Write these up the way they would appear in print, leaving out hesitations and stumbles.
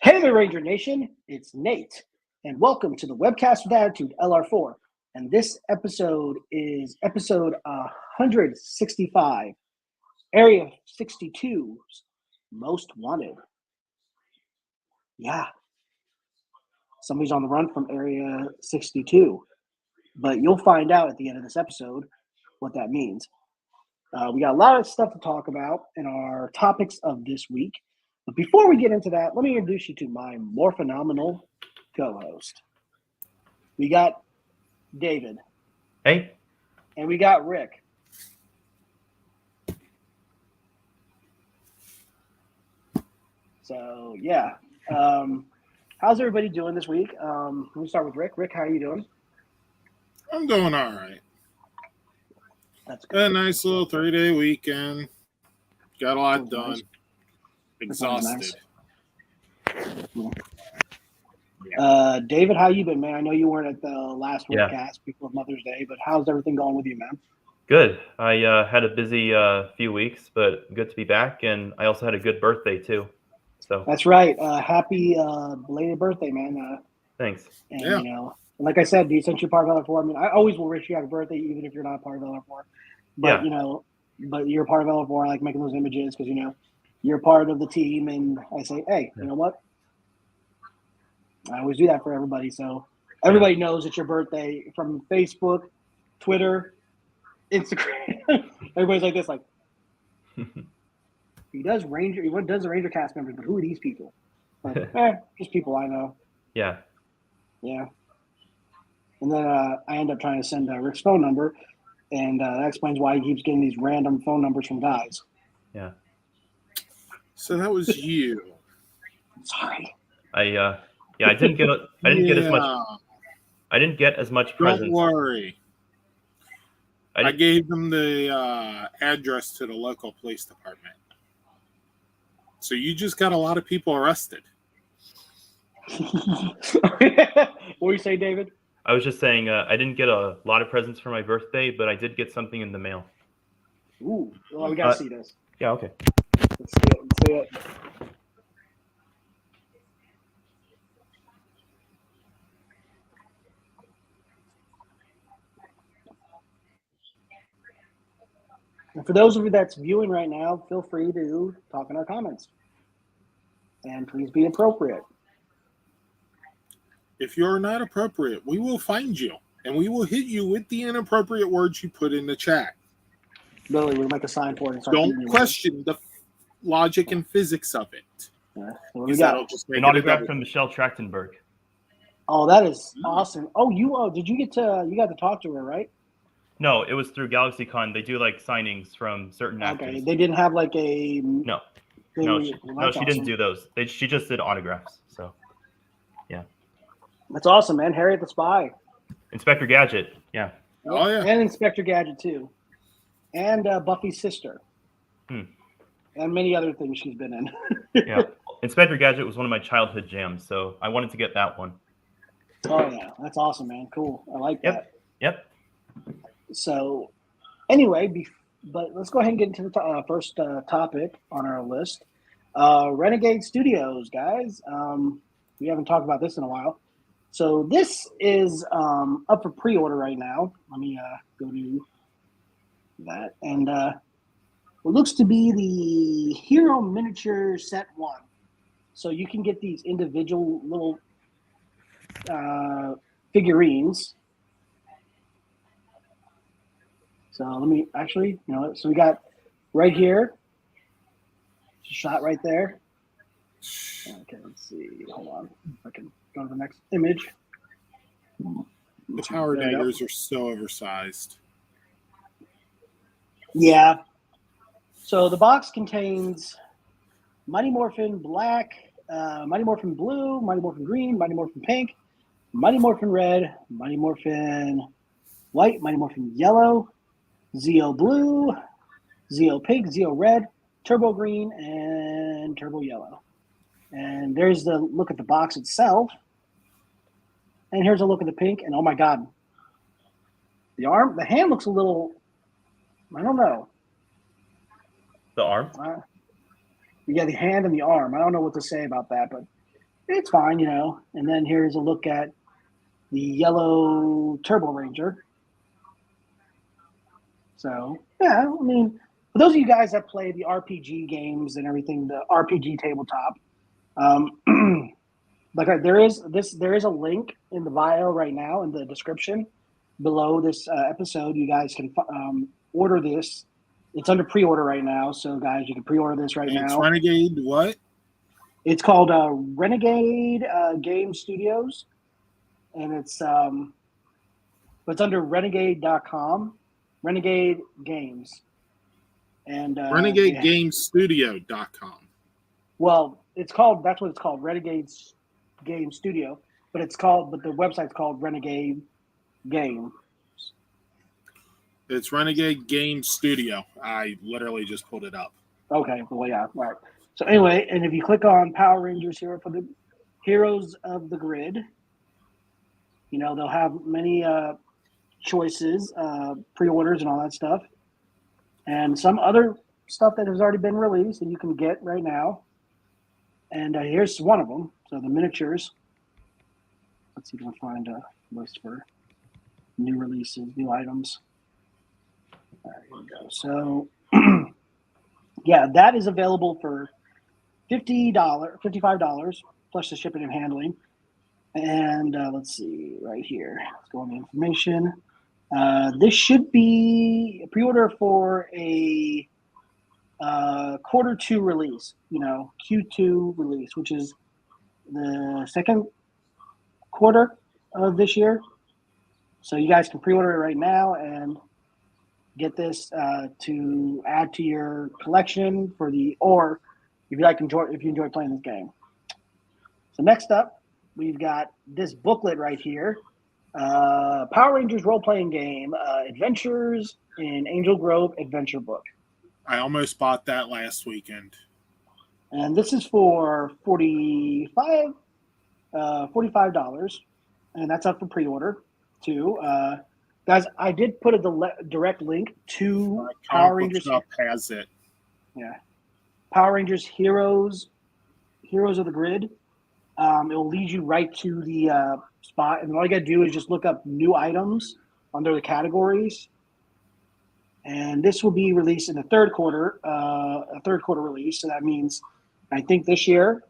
Hey there, Ranger Nation. It's Nate, and welcome to the Webcast with Attitude LR4. And this episode is episode 165, Area 62's Most Wanted. Yeah, somebody's on the run from Area 62, but you'll find out at the end of this episode what that means. We got a lot of stuff to talk about in our topics of this week. But before we get into that, let me introduce you to my more phenomenal co-host. We got David. Hey. And we got Rick. So, yeah. How's everybody doing this week? Let me start with Rick. Rick, how are you doing? I'm doing all right. That's good. A nice little 3-day weekend. Got a lot done. Nice. Exhausted. Nice. David, how you been, man? I know you weren't at the last webcast before Mother's Day, but how's everything going with you, man? Good. I had a busy few weeks, but good to be back, and I also had a good birthday too. So that's right. Happy belated birthday, man. Thanks. And you know, like I said, since you're part of LR4, I mean, I always will wish you happy birthday, even if you're not part of LR4. But you know, but you're part of LR4. I like making those images because you know you're part of the team, and I say, hey, you know what? I always do that for everybody, so everybody knows it's your birthday from Facebook, Twitter, Instagram. Everybody's like this, like he does the Ranger cast members, but who are these people? Like, just people I know. Yeah. And then I end up trying to send Rick's phone number, and that explains why he keeps getting these random phone numbers from guys. Yeah. So that was you. Sorry. I didn't get as much. I didn't get as much presents. Don't worry. I gave them the address to the local police department. So you just got a lot of people arrested. What were you saying, David? I was just saying I didn't get a lot of presents for my birthday, but I did get something in the mail. Ooh, well, we gotta see this. Yeah, okay. Let's see it. And for those of you that's viewing right now, feel free to talk in our comments. And please be appropriate. If you're not appropriate, we will find you. And we will hit you with the inappropriate words you put in the chat. Literally, we'll make a sign for it. And start Don't question the logic and physics of it. Yeah. An autograph from Michelle Trachtenberg. Oh, that is awesome. Oh, did you got to talk to her, right? No, it was through GalaxyCon. They do like signings from certain actors. Okay, they didn't have like a no, she didn't do those. She just did autographs. So, yeah, that's awesome, man. Harriet the Spy, Inspector Gadget, yeah. Oh yeah, and Inspector Gadget too, and Buffy's sister, and many other things she's been in. Yeah, Inspector Gadget was one of my childhood jams, so I wanted to get that one. Oh yeah, that's awesome, man. Cool, I like that. Yep. So, anyway, but let's go ahead and get into the first topic on our list. Renegade Studios, guys. We haven't talked about this in a while. So this is up for pre-order right now. Let me go to that. And it looks to be the Hero Miniature Set 1. So you can get these individual little figurines. So let me actually, so we got right here, shot right there. Okay, let's see. Hold on. I can go to the next image. The power daggers are so oversized. Yeah. So the box contains Mighty Morphin Black, Mighty Morphin Blue, Mighty Morphin Green, Mighty Morphin Pink, Mighty Morphin Red, Mighty Morphin White, Mighty Morphin Yellow, Zeo Blue, Zeo Pink, Zeo Red, Turbo Green, and Turbo Yellow. And there's the look at the box itself. And here's a look at the pink. And oh my God, the hand looks a little, I don't know. The arm? You got the hand and the arm. I don't know what to say about that, but it's fine, you know. And then here's a look at the yellow Turbo Ranger. So, yeah, I mean, for those of you guys that play the RPG games and everything, the RPG tabletop, there is a link in the bio right now in the description below this episode. You guys can order this. It's under pre-order right now, so guys, you can pre-order this right now. It's Renegade what? It's called Renegade Game Studios, and it's under Renegade.com, Renegade Games, and RenegadeGameStudio.com. Well, that's what it's called, Renegade Game Studio, but the website's called Renegade Game. It's Renegade Game Studio. I literally just pulled it up. Okay, well, yeah, all right. So anyway, and if you click on Power Rangers here for the Heroes of the Grid, you know, they'll have many choices, pre-orders and all that stuff, and some other stuff that has already been released that you can get right now. And here's one of them. So the miniatures. Let's see if I can find a list for new releases, new items. All right, here we go. So, yeah, that is available for $55 plus the shipping and handling. And let's see, right here. Let's go on the information. This should be a pre-order for a quarter 2 release, you know, Q2 release, which is the second quarter of this year. So you guys can pre-order it right now and get this to add to your collection or if you enjoy playing this game. So next up, we've got this booklet right here, Power Rangers role-playing game, Adventures in Angel Grove Adventure Book. I almost bought that last weekend. And this is for $45, and that's up for pre-order too. Guys, I did put a direct link to Power Rangers. Shop has it. Yeah, Power Rangers Heroes of the Grid. It will lead you right to the spot, and all you got to do is just look up new items under the categories. And this will be released in the third quarter, a third quarter release. So that means, I think, this year.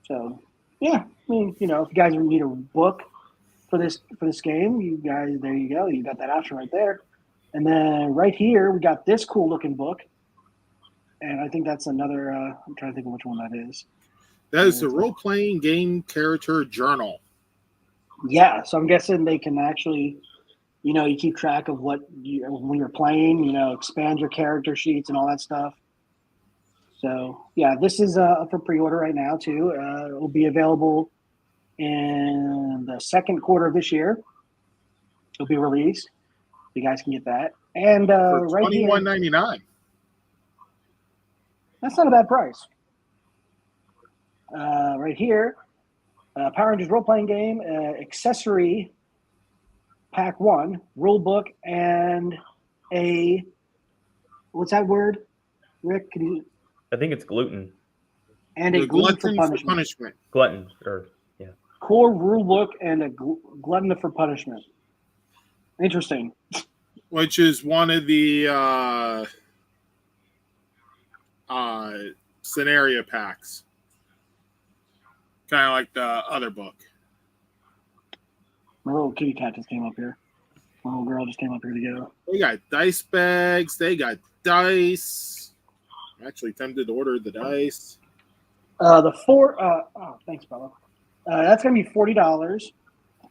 So, yeah, I mean, you know, if you guys need a book for this game, you guys, there you go. You got that option right there. And then right here, we got this cool looking book. And I think that's another, I'm trying to think of which one that is. That is the role-playing game character journal. Yeah, so I'm guessing they can actually, you know, you keep track of when you're playing, you know, expand your character sheets and all that stuff. So, yeah, this is for pre-order right now, too. It will be available in the second quarter of this year. It'll be released. You guys can get that. And for right here, $21.99. That's not a bad price. Right here, Power Rangers role-playing game, accessory pack 1, rule book, and a, what's that word, Rick? Can you? I think it's gluten. And a glutton for punishment. Glutton, or yeah. Core rule book and a glutton for punishment. Interesting. Which is one of the scenario packs. Kind of like the other book. My little kitty cat just came up here. My little girl just came up here to go. They got dice bags. They got dice. I'm actually tempted to order the dice. Thanks, Bella. That's going to be $40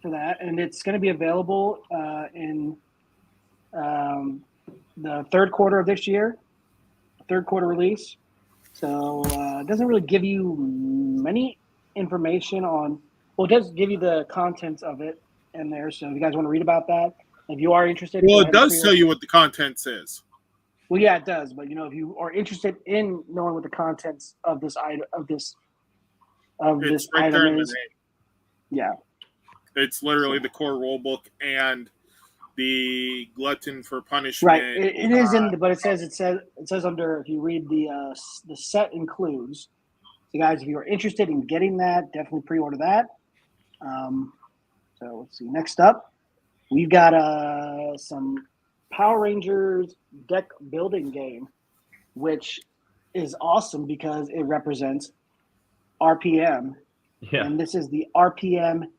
for that, and it's going to be available in the third quarter of this year, third quarter release. So it doesn't really give you many information on. Well, it does give you the contents of it in there. So if you guys want to read about that, if you are interested, well, it does tell you what the contents is. Well, yeah, it does. But you know, if you are interested in knowing what the contents of this item is, there in the name. Yeah, it's literally the core rule book and the glutton for punishment. Right. It is but it says under, if you read the set includes. So guys, if you are interested in getting that, definitely pre-order that. So let's see. Next up, we've got some Power Rangers deck building game, which is awesome because it represents RPM. Yeah. And this is the RPM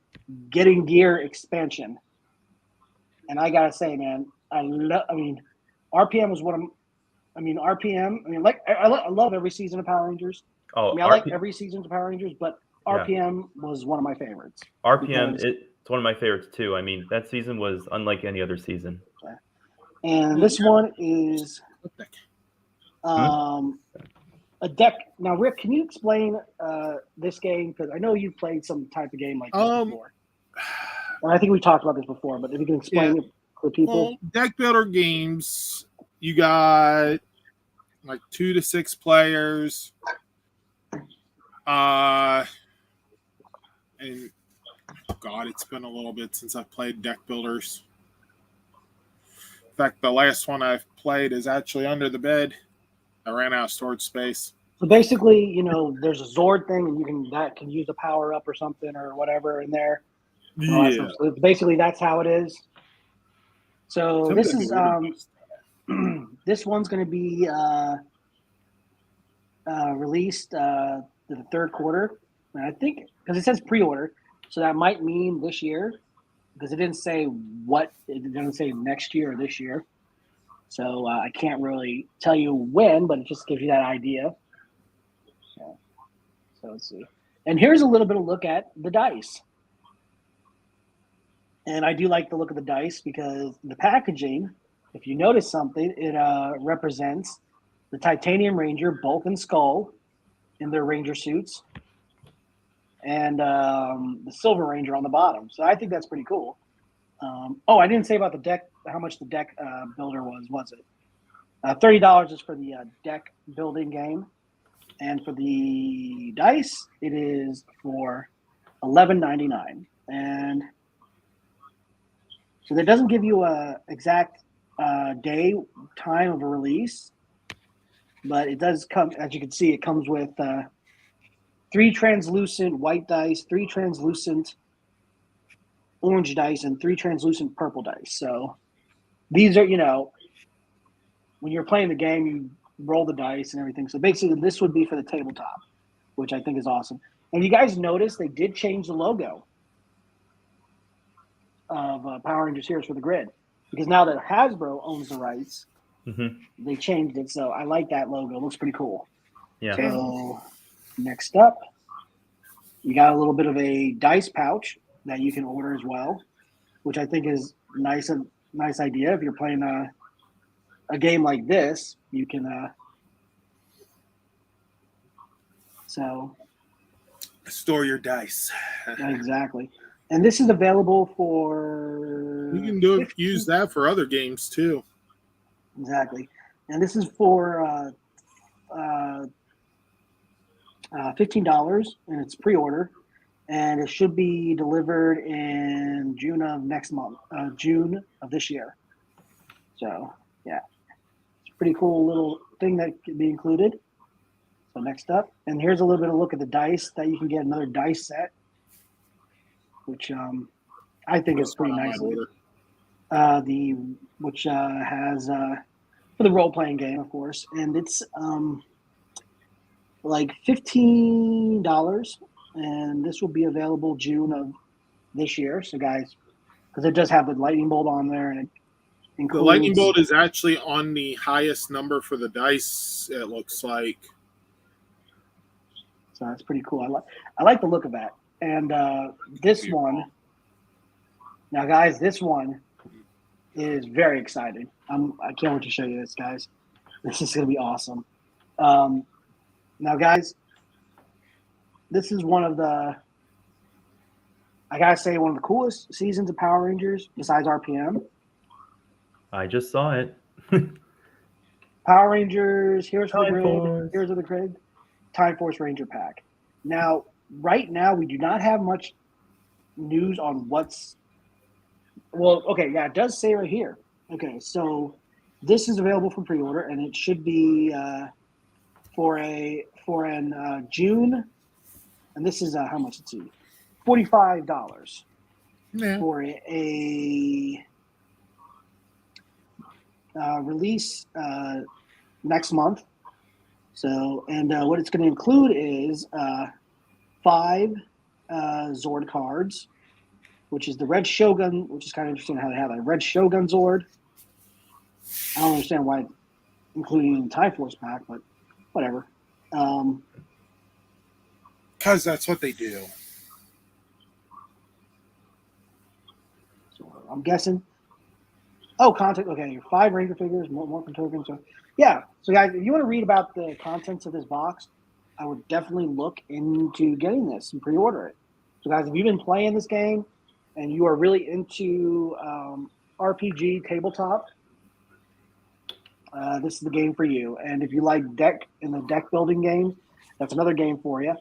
Getting Gear expansion. And I gotta say, man, RPM was I love every season of Power Rangers. Oh, I like every season of Power Rangers, but RPM was one of my favorites. RPM, it's one of my favorites too. I mean, that season was unlike any other season. And this one is a deck. Now, Rick, can you explain this game? Because I know you've played some type of game like this before. And I think we talked about this before, but if you can explain it for people. Well, deck builder games, you got like 2 to 6 players. And God, it's been a little bit since I've played deck builders. In fact, the last one I've played is actually under the bed. I ran out of storage space. So basically, there's a Zord thing, and that can use a power up or something or whatever in there. Yeah. So basically, that's how it is. So this is this one's going to be released the third quarter, and I think because it says pre-order, so that might mean this year because it didn't say it didn't say next year or this year. So I can't really tell you when, but it just gives you that idea. So let's see. And here's a little bit of look at the dice. And I do like the look of the dice because the packaging, if you notice something, it represents the Titanium Ranger, Bulk and Skull in their Ranger suits, and the Silver Ranger on the bottom. So I think that's pretty cool. I didn't say about the deck, how much the deck builder was it? $30 is for the deck building game. And for the dice, it is for $11.99. And so that doesn't give you a exact time of a release, but it does come, as you can see, it comes with 3 translucent white dice, 3 translucent orange dice, and 3 translucent purple dice. So these are, when you're playing the game, you roll the dice and everything. So basically, this would be for the tabletop, which I think is awesome. And you guys notice they did change the logo of Power Rangers Heroes for the Grid, because now that Hasbro owns the rights, they changed it. So I like that logo. It looks pretty cool. Yeah. So next up, you got a little bit of a dice pouch that you can order as well, which I think is nice idea. If you're playing a game like this, you can store your dice. Exactly. And this is available for... You can use that for other games, too. Exactly. And this is for $15, and it's pre-order. And it should be delivered in June of June of this year. So, yeah. It's a pretty cool little thing that can be included. So next up. And here's a little bit of a look at the dice that you can get, another dice set, which I think is pretty nice. Which has for the role playing game, of course, and it's like $15, and this will be available June of this year. So, guys, because it does have the lightning bolt on there, and it includes... The lightning bolt is actually on the highest number for the dice. It looks like. So that's pretty cool. I like the look of that. And this one, now guys, this one is very exciting. I can't wait to show you this, guys. This is going to be awesome. Now, guys, this is one of the coolest seasons of Power Rangers besides RPM. I just saw it. Power Rangers, Heroes of the Grid, Time Force Ranger Pack. Now, right now, we do not have much news on what's Well, okay, yeah, it does say right here. Okay, so this is available for pre-order, and it should be for an June, and this is how much? Let's see, $45 Yeah. for a release next month. So, and what it's going to include is 5 Zord cards, which is the Red Shogun, which is kind of interesting how they have a Red Shogun Zord. I don't understand why including in the Time Force pack, but whatever. Because that's what they do. So I'm guessing. Oh, content. Okay, 5 Ranger figures, more from tokens. So, yeah. So, guys, if you want to read about the contents of this box, I would definitely look into getting this and pre-order it. So, guys, if you've been playing this game and you are really into RPG tabletop, this is the game for you. And if you like deck and the deck building games, that's another game for you.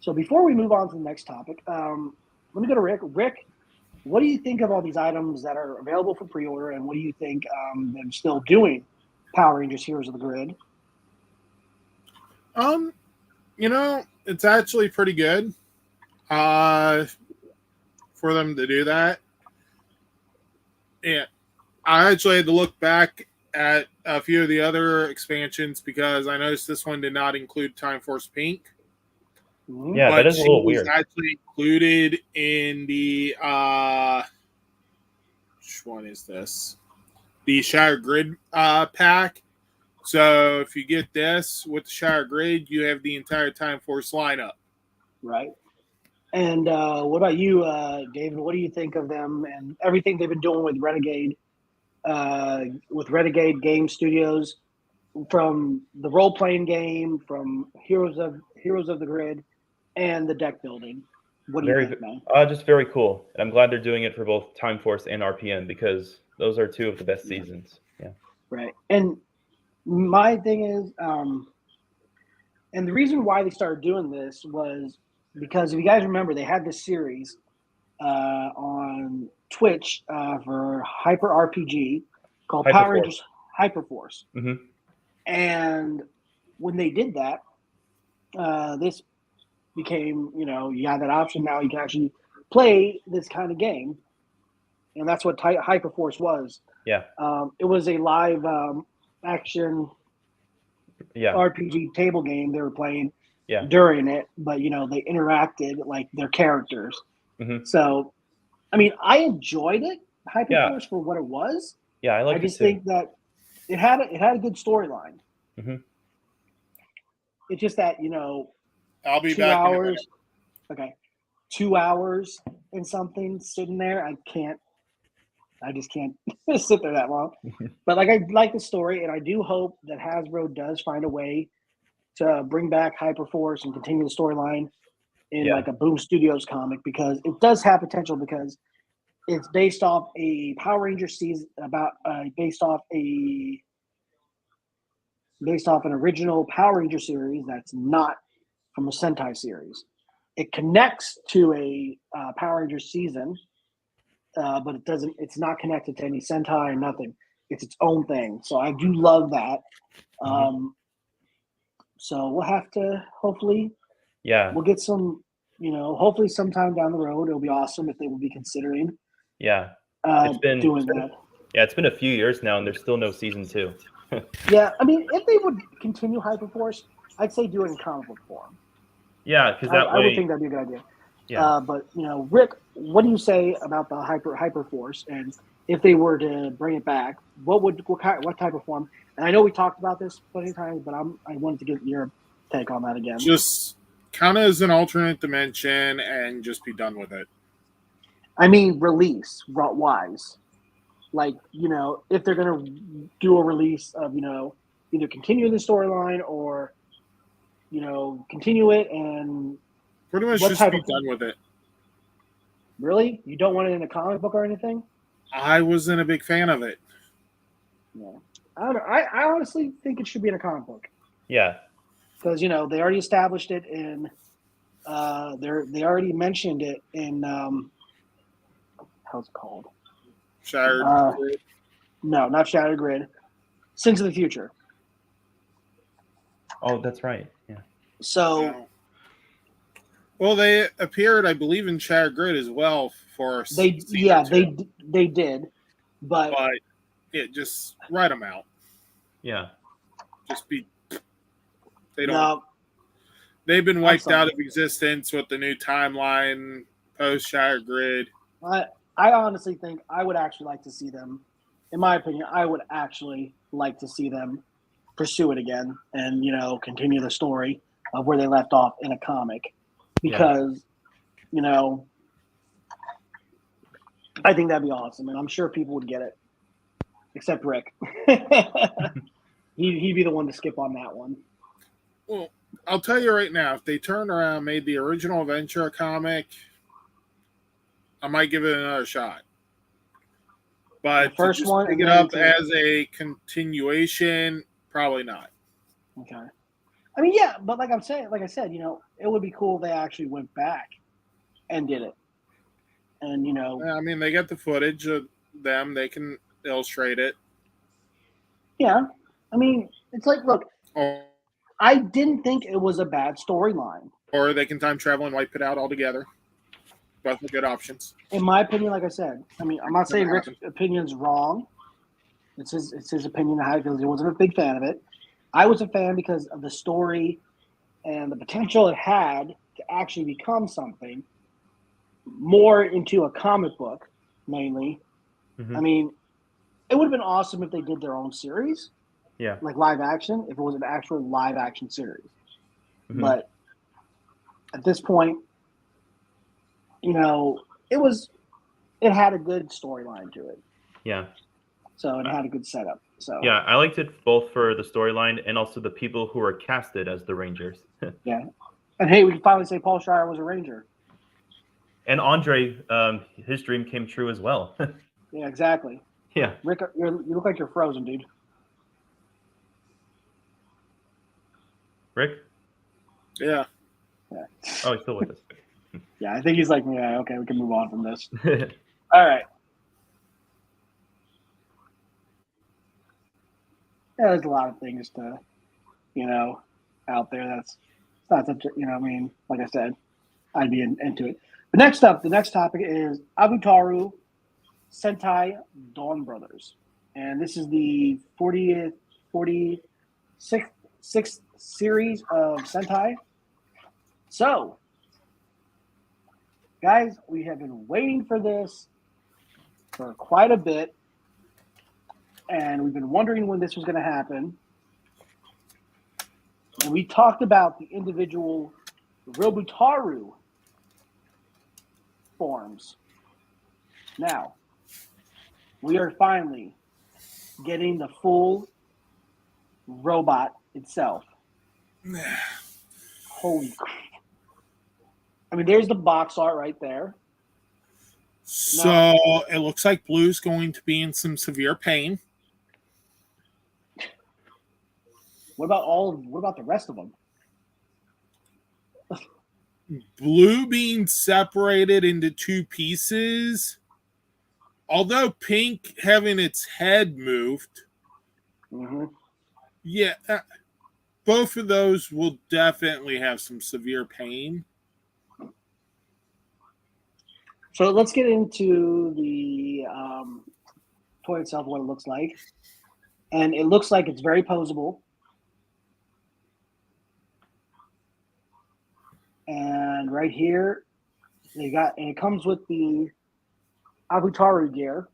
So before we move on to the next topic, let me go to Rick. Rick, what do you think of all these items that are available for pre-order, and what do you think they're still doing Power Rangers Heroes of the Grid? It's actually pretty good for them to do that. Yeah, I actually had to look back at a few of the other expansions because I noticed this one did not include Time Force Pink. Mm-hmm. Yeah, that is a little weird. Actually included in the which one is this? The Shattered Grid pack. So if you get this with the Shattered Grid, you have the entire Time Force lineup. Right. And what about you, David? What do you think of them and everything they've been doing with Renegade Game Studios, from the role-playing game, from Heroes of the Grid, and the deck building? What do you think, man? Just very cool. And I'm glad they're doing it for both Time Force and RPM because those are 2 of the best seasons. Yeah. Right. And my thing is, and the reason why they started doing this was because if you guys remember, they had this series on Twitch for Hyper RPG called Power Rangers Hyperforce. Mm-hmm. And when they did that, this became, you have that option now. You can actually play this kind of game. And that's what Hyperforce was. Yeah. It was a live action RPG table game they were playing during it, but they interacted like their characters. Mm-hmm. So, I mean, I enjoyed it, Hyperforce, for what it was. Yeah, I just think that it had a good storyline. Mm-hmm. It's just that I'll be 2 back hours. Okay, 2 hours and something sitting there. I just can't sit there that long. But I like the story, and I do hope that Hasbro does find a way to bring back Hyperforce and continue the storyline in like a Boom Studios comic, because it does have potential, because it's based off a Power Ranger season, based off an original Power Ranger series that's not from a Sentai series. It connects to a Power Ranger season, but it doesn't. It's not connected to any Sentai or nothing. It's its own thing. So I do love that. So we'll have to hopefully. Yeah. We'll get some. Hopefully sometime down the road, it'll be awesome if they will be considering. Yeah. Doing that. Yeah, it's been a few years now, and there's still no season 2. Yeah, I mean, if they would continue Hyperforce, I'd say do it in comic book form. Yeah, because that way, I would think that'd be a good idea. Yeah. But Rick, what do you say about the Hyperforce? And if they were to bring it back, what type of form? And I know we talked about this plenty of times, but I wanted to get your take on that again. Just kind of as an alternate dimension and just be done with it. I mean, release wise, like if they're gonna do a release of either continue the storyline or continue it and pretty much just be done with it. Really? You don't want it in a comic book or anything? I wasn't a big fan of it. Yeah, I don't know. I honestly think it should be in a comic book. Yeah, because they already established it in. They already mentioned it in hell's it called? Shattered. No, not Shattered Grid. Sins of the Future. Oh, that's right. Yeah. So well, they appeared, I believe, in Shattered Grid as well for they did, but just write them out. Yeah. Just be. They don't. no, They've been wiped out of existence with the new timeline post Shattered Grid. I honestly think I would actually like to see them. In my opinion, I would actually like to see them pursue it again and continue the story of where they left off in a comic, because I think that'd be awesome, and I'm sure people would get it, except Rick. He'd be the one to skip on that one. Well, I'll tell you right now, if they turned around and made the original Adventure comic, I might give it another shot. But the first to just one, pick it up as a continuation, probably not. Okay. I mean, yeah, but like I said, it would be cool if they actually went back and did it. And I mean, they got the footage of them; they can illustrate it. Yeah, I mean, it's like, look, I didn't think it was a bad storyline. Or they can time travel and wipe it out altogether. Both are good options. In my opinion, like I said, I mean, I'm not saying Rick's opinion's wrong. It's his opinion of how he feels. He wasn't a big fan of it. I was a fan because of the story and the potential it had to actually become something more into a comic book, mainly. Mm-hmm. I mean, it would have been awesome if they did their own series. Yeah. Like live action, if it was an actual live action series. Mm-hmm. But at this point, it had a good storyline to it. Yeah. So it had a good setup. So yeah, I liked it both for the storyline and also the people who were casted as the Rangers. Yeah. And hey, we can finally say Paul Schreier was a Ranger. And Andre, his dream came true as well. Yeah, exactly. Yeah. Rick, you look like you're frozen, dude. Rick? Yeah. Oh, he's still with us. Yeah, I think he's like, yeah, okay, we can move on from this. All right. Yeah, there's a lot of things to, out there that's not such a, I mean, like I said, I'd be into it. But next up, the next topic is Abutaru Sentai Dawn Brothers. And this is the 46th series of Sentai. So, guys, we have been waiting for this for quite a bit. And we've been wondering when this was going to happen. And we talked about the individual Robutaru forms. Now, we are finally getting the full robot itself. Holy crap. I mean, there's the box art right there. So it looks like Blue's going to be in some severe pain. What about the rest of them? Blue being separated into two pieces. Although Pink having its head moved. Mm-hmm. Yeah, both of those will definitely have some severe pain. So let's get into the toy itself, what it looks like. And it looks like it's very posable. And right here, and it comes with the Abutaru gear.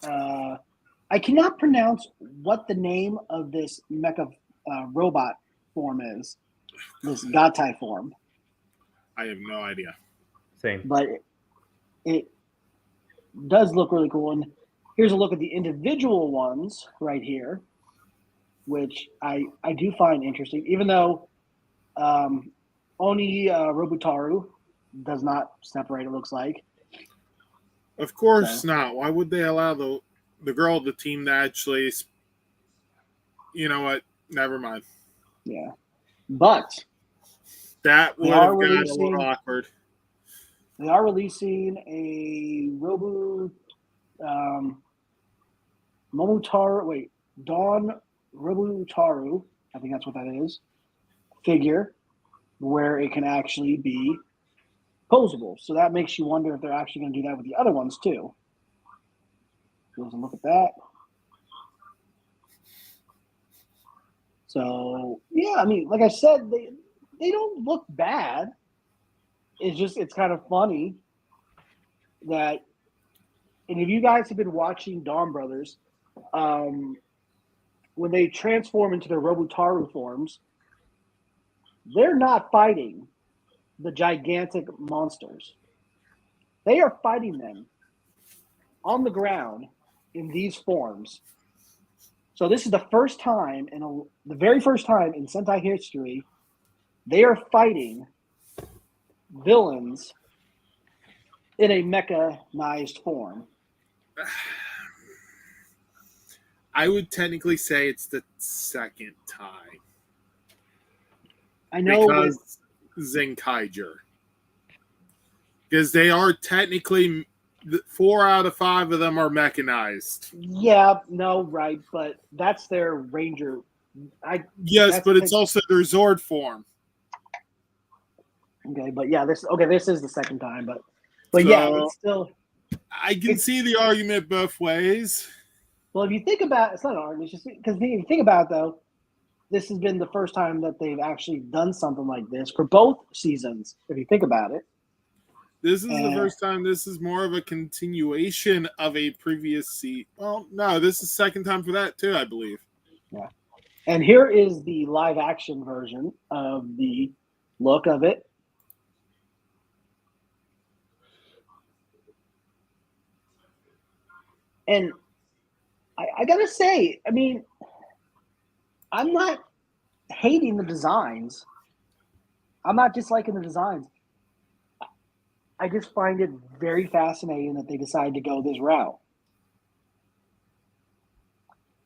I cannot pronounce what the name of this mecha robot form is. This Gatai form. I have no idea. Same. But it does look really cool. And here's a look at the individual ones right here, which I do find interesting, even though Oni Robutaru does not separate, it looks like. Of course not. Why would they allow the girl of the team to actually... You know what? Never mind. Yeah. But that would have gotten a little awkward. They are releasing a Dawn Robutaru, I think that's what that is, figure, where it can actually be posable. So that makes you wonder if they're actually going to do that with the other ones too. Let's look at that. So yeah, I mean, like I said, they don't look bad. It's kind of funny that, and if you guys have been watching Dawn Brothers, when they transform into their Robutaru forms, they're not fighting the gigantic monsters. They are fighting them on the ground in these forms. So this is the first time the very first time in Sentai history, they are fighting villains in a mechanized form. I would technically say it's the second time. I know because Zenkaiger. Because they are technically 4 out of 5 of them are mechanized. Yeah, no, right, but that's their Ranger. Yes, but it's also their Zord form. Okay, but yeah, this is the second time, but so, yeah, it's still. I can see the argument both ways. Well, if you think about it's not an argument, it's just because if you think about it, though, this has been the first time that they've actually done something like this for both seasons. If you think about it, this is the first time. This is more of a continuation of a previous season. Well, no, this is second time for that too, I believe. Yeah, and here is the live action version of the look of it. And I gotta say, I mean, I'm not hating the designs. I'm not disliking the designs. I just find it very fascinating that they decided to go this route.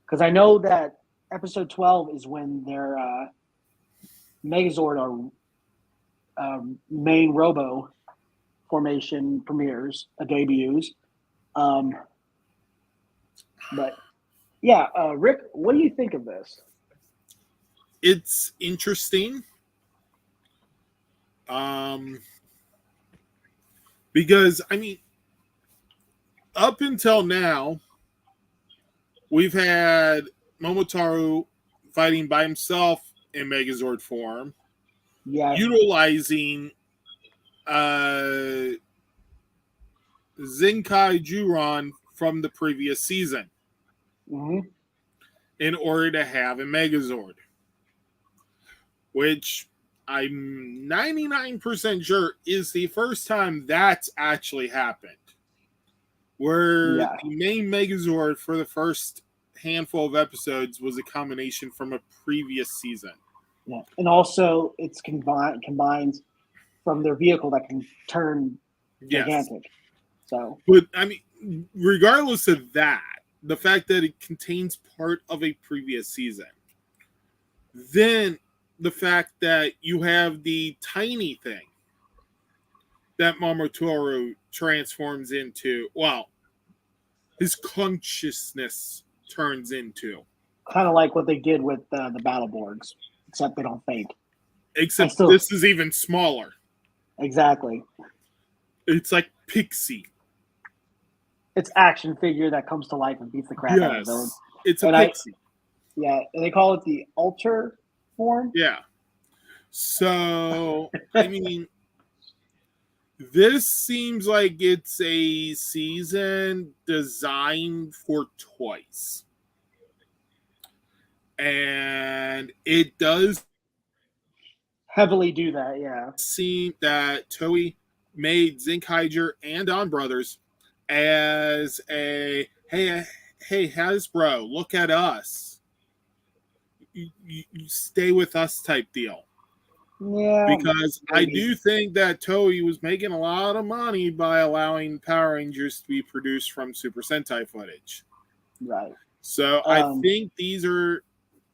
Because I know that episode 12 is when their Megazord main Robo formation premieres, debuts. But yeah, Rick, what do you think of this? It's interesting. Because, I mean, up until now, we've had Momotaro fighting by himself in Megazord form, utilizing Zenkai Juron from the previous season in order to have a Megazord, which I'm 99% sure is the first time that's actually happened. Where the main Megazord for the first handful of episodes was a combination from a previous season. Yeah, and also it's combined from their vehicle that can turn gigantic. So, but I mean, regardless of that, the fact that it contains part of a previous season, then the fact that you have the tiny thing that Momotaro transforms into, well, his consciousness turns into. Kind of like what they did with the Battleborgs, except they don't faint. Except this is even smaller. Exactly. It's like Pixie. It's action figure that comes to life and beats the crap out of the villain. It's a Pixie. And they call it the Alter form. Yeah. So, I mean, this seems like it's a season designed for toys. And it does heavily do that, yeah. Seem that Toei made Zenkaiger and Dawn Brothers as a, hey, Hasbro, look at us. You stay with us type deal. Yeah, because maybe. I do think that Toei was making a lot of money by allowing Power Rangers to be produced from Super Sentai footage. Right. So I think these are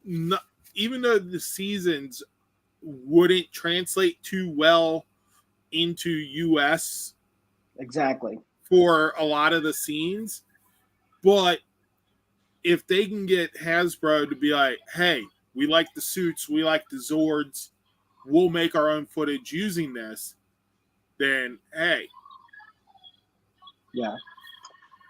not, even though the seasons wouldn't translate too well into US Exactly. for a lot of the scenes. But if they can get Hasbro to be like, hey, we like the suits, we like the Zords, we'll make our own footage using this, then hey. Yeah.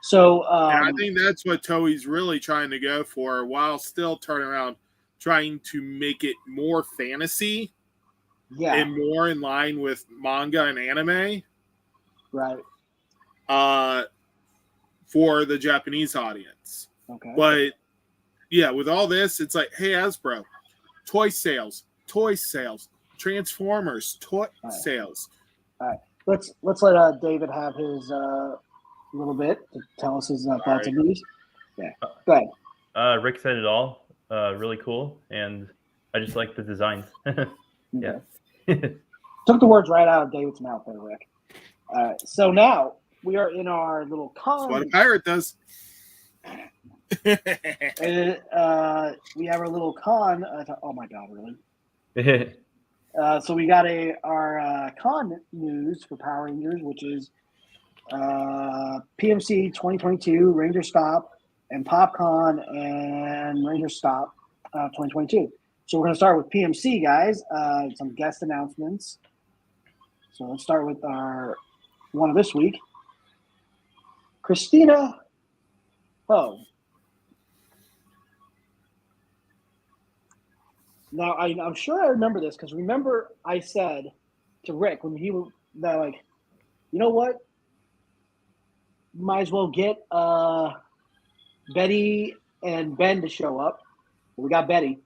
So And I think that's what Toei's really trying to go for, while still turning around trying to make it more fantasy and more in line with manga and anime. Right. For the Japanese audience. Okay. But yeah, with all this, it's like, hey, Hasbro, toy sales, Transformers, sales. All right. Let's let David have his little bit to tell us his thoughts on these. Yeah. Go ahead. Rick said it all. Really cool, and I just like the designs. Yeah. Took the words right out of David's mouth there, Rick. All right. So now we are in our little con. That's what a pirate does. And, we have our little con. Oh my God, really? So we got our con news for Power Rangers, which is PMC 2022, Ranger Stop, and PopCon and Ranger Stop 2022. So we're going to start with PMC, guys. Some guest announcements. So let's start with our one of this week. Christina Ho. Now, I'm sure I remember this because remember I said to Rick when he was that, like, you know what? Might as well get Betty and Ben to show up. We got Betty.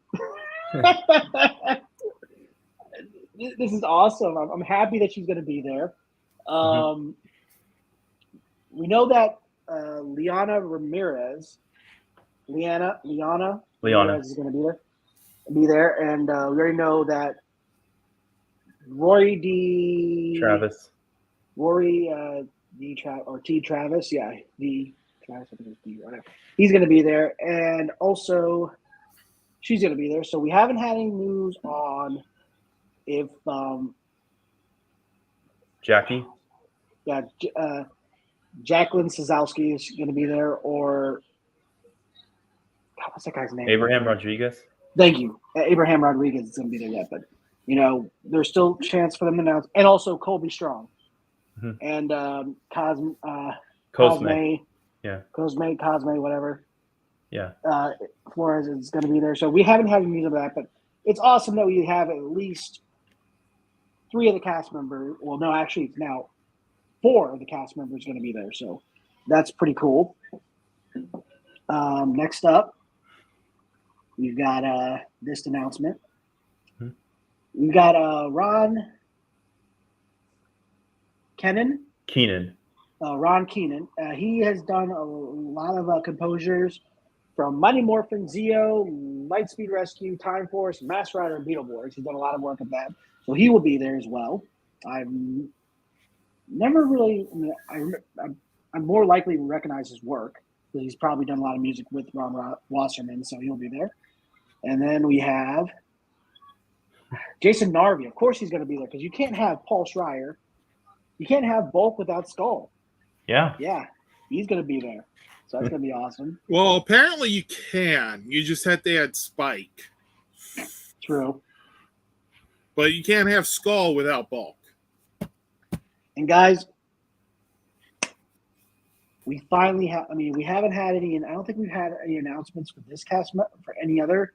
This is awesome. I'm happy that she's going to be there. We know that Liana Ramirez is going to be there, and we already know that Rory D. Travis, yeah, D. Travis, I think it's D, whatever. He's going to be there, and also she's going to be there. So we haven't had any news on if Jackie. Yeah, Jacqueline Sazowski is going to be there, or God, what's that guy's name? Abraham Rodriguez. Thank you. Abraham Rodriguez is going to be there yet, but there's still a chance for them to announce, and also Colby Strong and Cosme, whatever. Yeah. Flores is going to be there, so we haven't had any news of that, but it's awesome that we have at least 3 of the cast members. Well, no, actually, it's now 4 of the cast members going to be there, so that's pretty cool. Next up, we've got this announcement. We've got Ron Keenan. Ron Keenan. He has done a lot of composers from Mighty Morphin, Zeo, Lightspeed Rescue, Time Force, Master Rider, and Beetleborgs. He's done a lot of work at that, so he will be there as well. I'm more likely to recognize his work because he's probably done a lot of music with Ron Wasserman, so he'll be there. And then we have Jason Narvi. Of course he's going to be there because you can't have Paul Schreier. You can't have Bulk without Skull. Yeah. Yeah, he's going to be there. So that's going to be awesome. Well, apparently you can. You just have to add Spike. True. But you can't have Skull without Bulk. And guys, we finally have. We haven't had any, and I don't think we've had any announcements for this cast for any other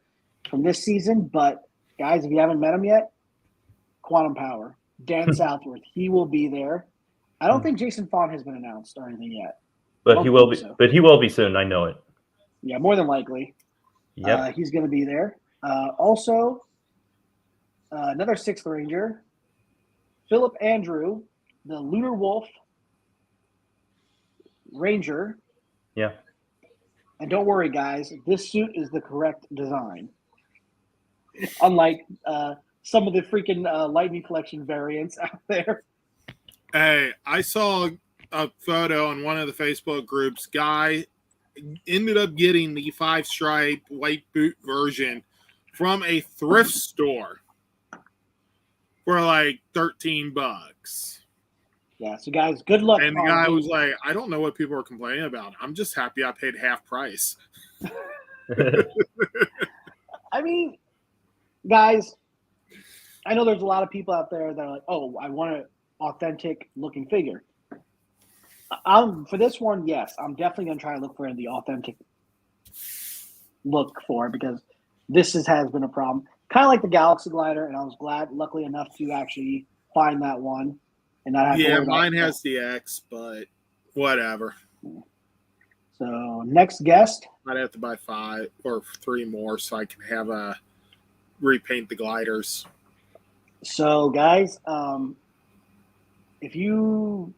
from this season. But guys, if you haven't met him yet, Quantum Power, Dan Southworth, he will be there. I don't think Jason Fawn has been announced or anything yet, but he will be. So. But he will be soon. I know it. Yeah, more than likely. Yeah, he's going to be there. Also, another 6th Ranger, Philip Andrew, the Lunar Wolf Ranger. Yeah. And don't worry, guys, this suit is the correct design. Unlike some of the freaking Lightning Collection variants out there. Hey, I saw a photo on one of the Facebook groups. Guy ended up getting the 5-stripe white boot version from a thrift store for like $13. Yeah. So guys, good luck. And the on guy being- was like, I don't know what people are complaining about. I'm just happy I paid half price. I mean, guys, I know there's a lot of people out there that are like, oh, I want an authentic looking figure. For this one, yes, I'm definitely going to try to look for the authentic look for it because this has been a problem. Kind of like the Galaxy Glider, and I was luckily enough to actually find that one and not have to Yeah, worry mine about has the X, but whatever. So next guest. I'd have to buy 5 or 3 more so I can have repaint the gliders. So guys, if you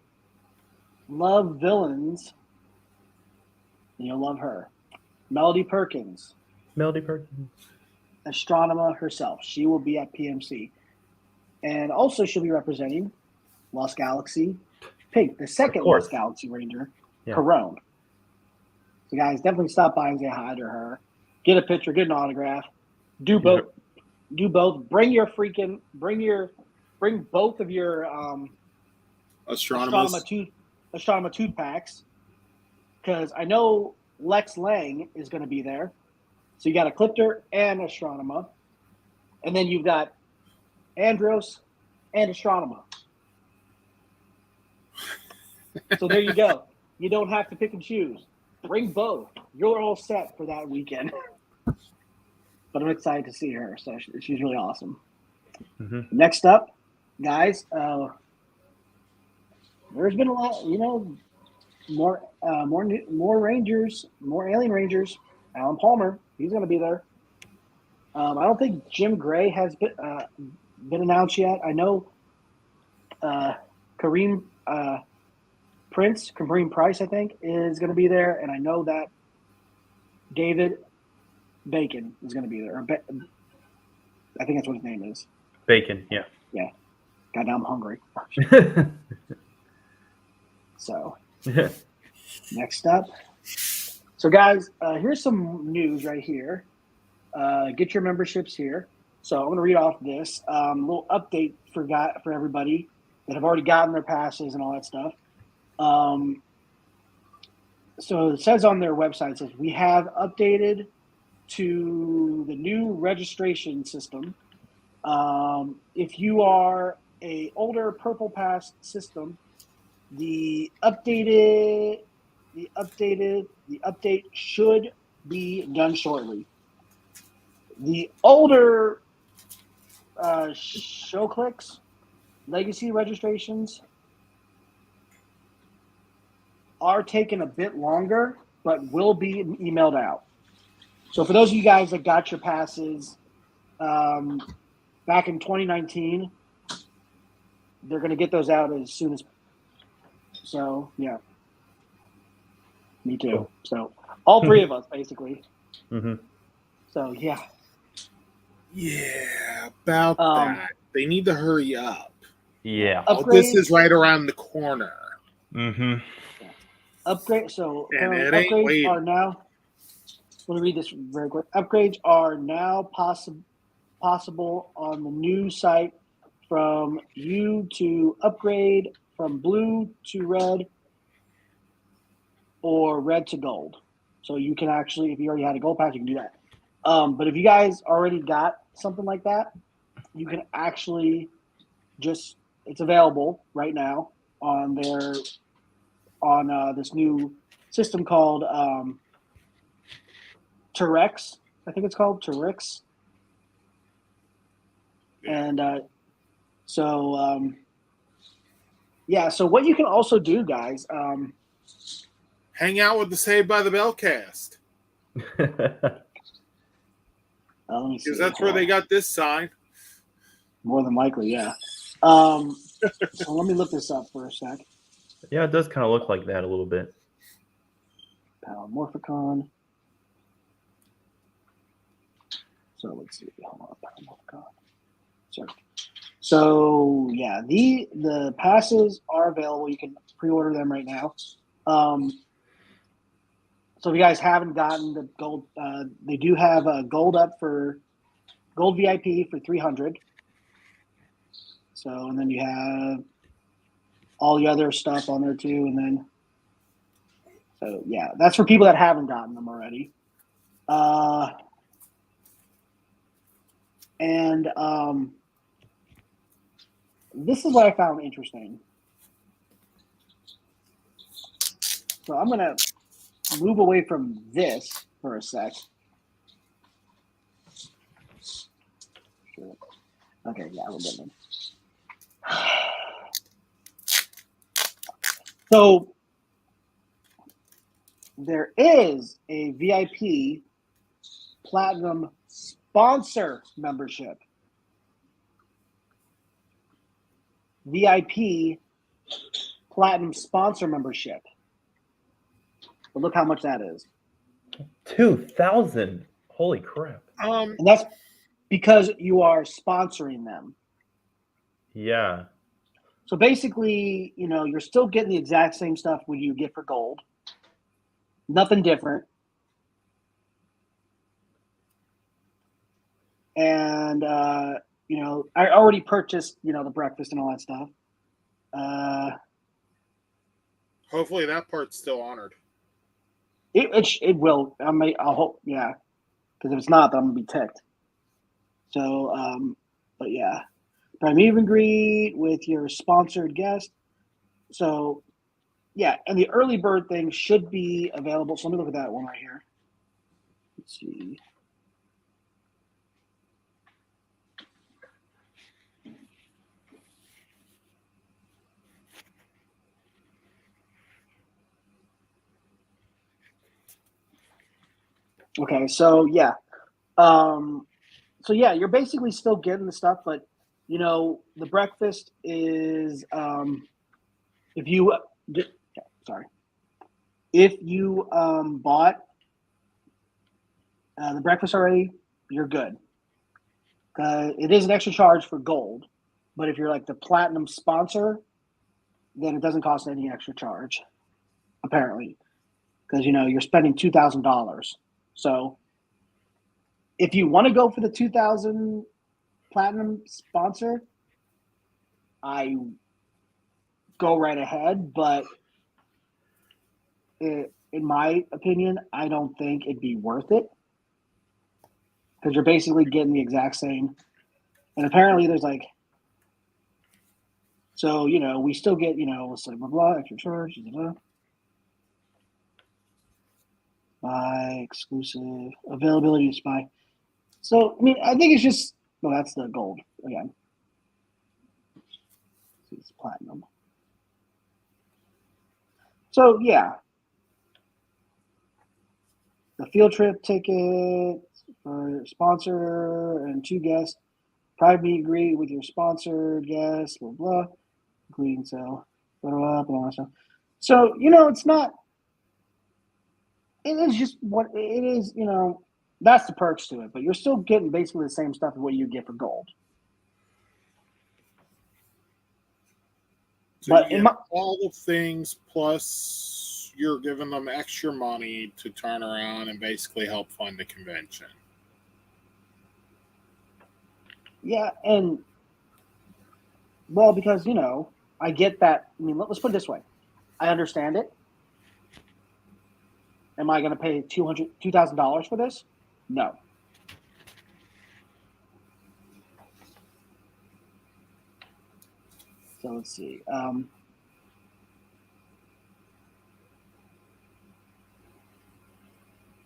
love villains, you'll love her. Melody Perkins, Melody Perkins. astronomer herself. She will be at PMC. And also she'll be representing Lost Galaxy Pink, the second Lost Galaxy Ranger, Corone. So guys, definitely stop by and say hi to her. Get a picture, get an autograph. Do both. Yep. Do both. Bring both of your Astronomers. astronomer tooth packs. Because I know Lex Lang is going to be there. So you got a Clipter and Astronomer. And then you've got Andros and Astronomer. So there you go. You don't have to pick and choose. Bring both. You're all set for that weekend. But I'm excited to see her. So she's really awesome. Mm-hmm. Next up, guys, there's been a lot, more Rangers, more Alien Rangers. Alan Palmer, he's going to be there. I don't think Jim Gray has been announced yet. I know Kareem Price, I think, is going to be there, and I know that David Bacon is going to be there. I think that's what his name is. Bacon, yeah. Yeah. God, I'm hungry. So, next up. So, guys, here's some news right here. Get your memberships here. So, I'm going to read off this little update for everybody that have already gotten their passes and all that stuff. So, it says on their website, it says, we have updated to the new registration system. If you are a older Purple Pass system, the update should be done shortly. The older show clicks, legacy registrations are taking a bit longer, but will be emailed out. So for those of you guys that got your passes back in 2019, they're going to get those out as soon as. So yeah, me too. Cool. So all three of us basically. Mm-hmm. So yeah. Yeah, about that. They need to hurry up. Yeah. This is right around the corner. Mm-hmm. Upgrade. So And it ain't upgrades waiting. are now. Let me read this very quick. Upgrades are now possible on the new site from U to upgrade from blue to red or red to gold. So you can actually, if you already had a gold pass, you can do that. But if you guys already got something like that, you can actually it's available right now on this new system called Turex. I think it's called Turex. And so what you can also do, guys, Hang out with the Saved by the Bell cast. let me see. Because that's where they got this sign. More than likely, yeah. So let me look this up for a sec. Yeah, it does kind of look like that a little bit. Morphicon. So let's see. Hold on. Morphicon. Sorry. So yeah, the passes are available. You can pre-order them right now. So if you guys haven't gotten the gold, they do have a gold VIP for 300. So and then you have all the other stuff on there too, and then so yeah, that's for people that haven't gotten them already. And this is what I found interesting. So I'm gonna move away from this for a sec. Sure. Okay, yeah, we're getting it. So there is a VIP Platinum sponsor membership. VIP Platinum sponsor membership. But look how much that is. 2,000. Holy crap. And that's because you are sponsoring them. Yeah. So basically, you're still getting the exact same stuff when you get for gold. Nothing different. And, I already purchased, the breakfast and all that stuff. Hopefully that part's still honored. It will. I'll hope, yeah. Because if it's not, then I'm going to be ticked. So, but yeah. Prime meet and greet with your sponsored guest. So, yeah, and the early bird thing should be available. So let me look at that one right here. Let's see. Okay, so yeah. You're basically still getting the stuff, but the breakfast is if you bought the breakfast already, you're good. It is an extra charge for gold, but if you're like the platinum sponsor, then it doesn't cost any extra charge, apparently, because you're spending $2,000. So if you want to go for the 2,000 platinum sponsor, I go right ahead, but in my opinion, I don't think it'd be worth it because you're basically getting the exact same. And apparently there's we still get, let's say blah, blah, extra charge, blah, blah. Buy exclusive availability to spy. So, I think it's just, that's the gold again. It's platinum. So, yeah. The field trip ticket for sponsor and 2 guests. Private meet and greet with your sponsored guests, blah, blah. Including sale, blah, blah, blah, blah. So, it's not, it is just what it is, that's the perks to it, but you're still getting basically the same stuff as what you get for gold. So but you get all the things, plus you're giving them extra money to turn around and basically help fund the convention. Yeah, and because I get that. Let's put it this way: I understand it. Am I going to pay $2,000 for this? No. So let's see.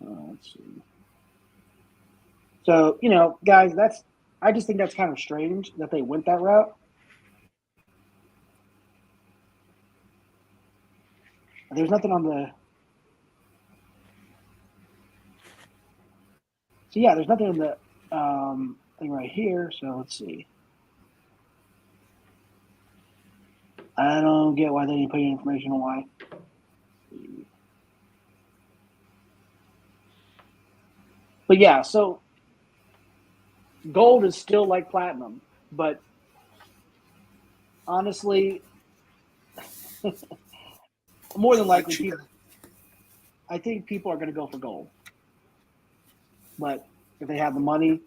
Let's see. So guys, I just think that's kind of strange that they went that route. There's nothing on the. So yeah, there's nothing in the thing right here. So let's see. I don't get why they didn't put any information on why. But yeah, so gold is still like platinum, but honestly, more than likely, I think people are going to go for gold. But if they have the money,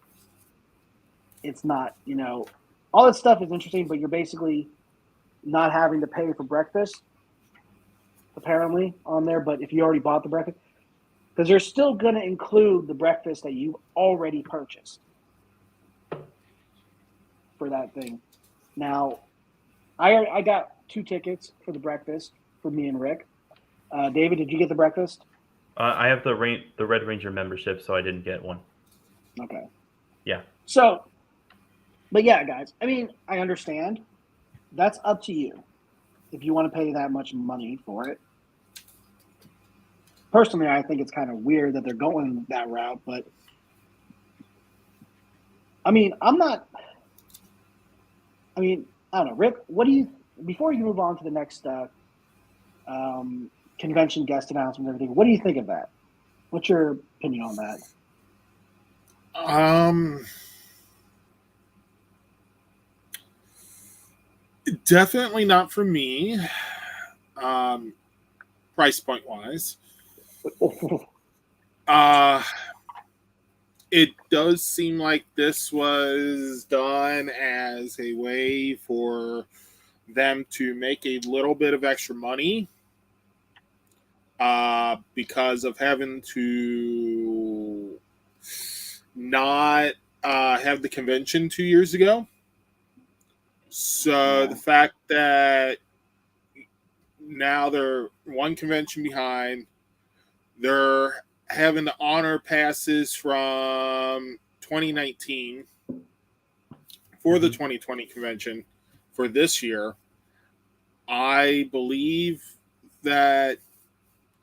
it's not, all that stuff is interesting, but you're basically not having to pay for breakfast, apparently, on there. But if you already bought the breakfast, because they're still going to include the breakfast that you already purchased for that thing. Now, I got 2 tickets for the breakfast for me and Rick. David, did you get the breakfast? I have the Red Ranger membership, so I didn't get one. Okay. Yeah. So, but yeah, guys, I mean, I understand. That's up to you if you want to pay that much money for it. Personally, I think it's kind of weird that they're going that route, but I mean, I don't know. Rick, what do you, before you move on to the next convention guest announcement and everything, what do you think of that? What's your opinion on that? Definitely not for me. Price point wise. It does seem like this was done as a way for them to make a little bit of extra money because of having to not have the convention 2 years ago. So the fact that now they're one convention behind, they're having to honor passes from 2019 for the 2020 convention for this year. I believe that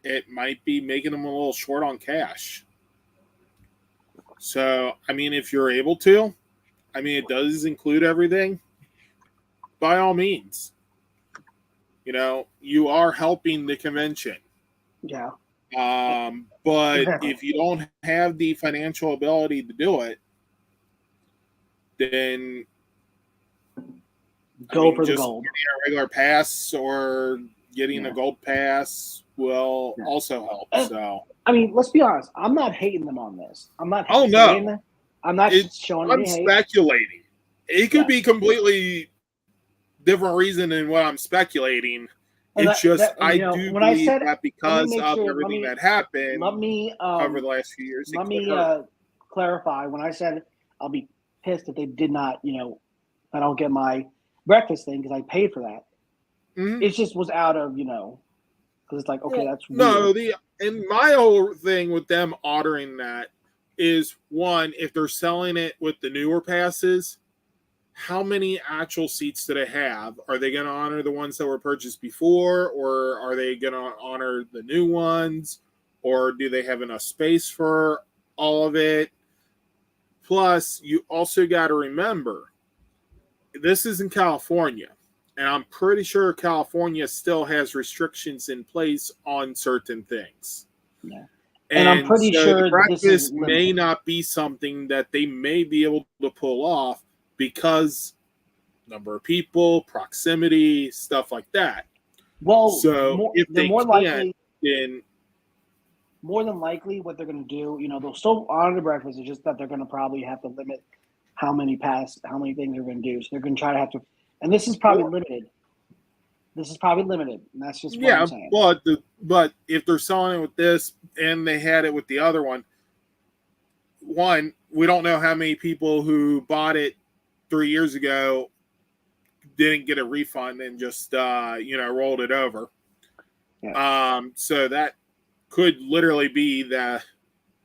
it might be making them a little short on cash. So, I mean, if you're able to, I mean, it does include everything. By all means, you know, you are helping the convention. Yeah. But if you don't have the financial ability to do it, then go for the just gold. Getting a regular pass or getting a gold pass will also help. So I mean, let's be honest. I'm not hating them on this. I'm not. Oh no, I'm not showing. I'm speculating. It could be completely different reason than what I'm speculating. It's just I do believe that because of everything that happened over the last few years. Let me clarify. When I said I'll be pissed if they did not, I don't get my breakfast thing because I paid for that. Mm-hmm. It just was out of, because it's like, okay, that's weird. No, and my whole thing with them ordering that is, one, if they're selling it with the newer passes, how many actual seats do they have? Are they going to honor the ones that were purchased before, or are they going to honor the new ones, or do they have enough space for all of it? Plus, you also got to remember, this is in California, and I'm pretty sure California still has restrictions in place on certain things. Yeah. And I'm pretty sure the breakfast may not be something that they may be able to pull off because number of people, proximity, stuff like that. Well, so if they more can't, likely, then more than likely what they're going to do, they'll still honor the breakfast. It's just that they're going to probably have to limit how many things they're going to do. So they're going to try to have to, and this is probably limited. This is probably limited, and that's just what I'm saying. But if they're selling it with this and they had it with the other one, we don't know how many people who bought it 3 years ago didn't get a refund and just rolled it over. Yeah. So that could literally be the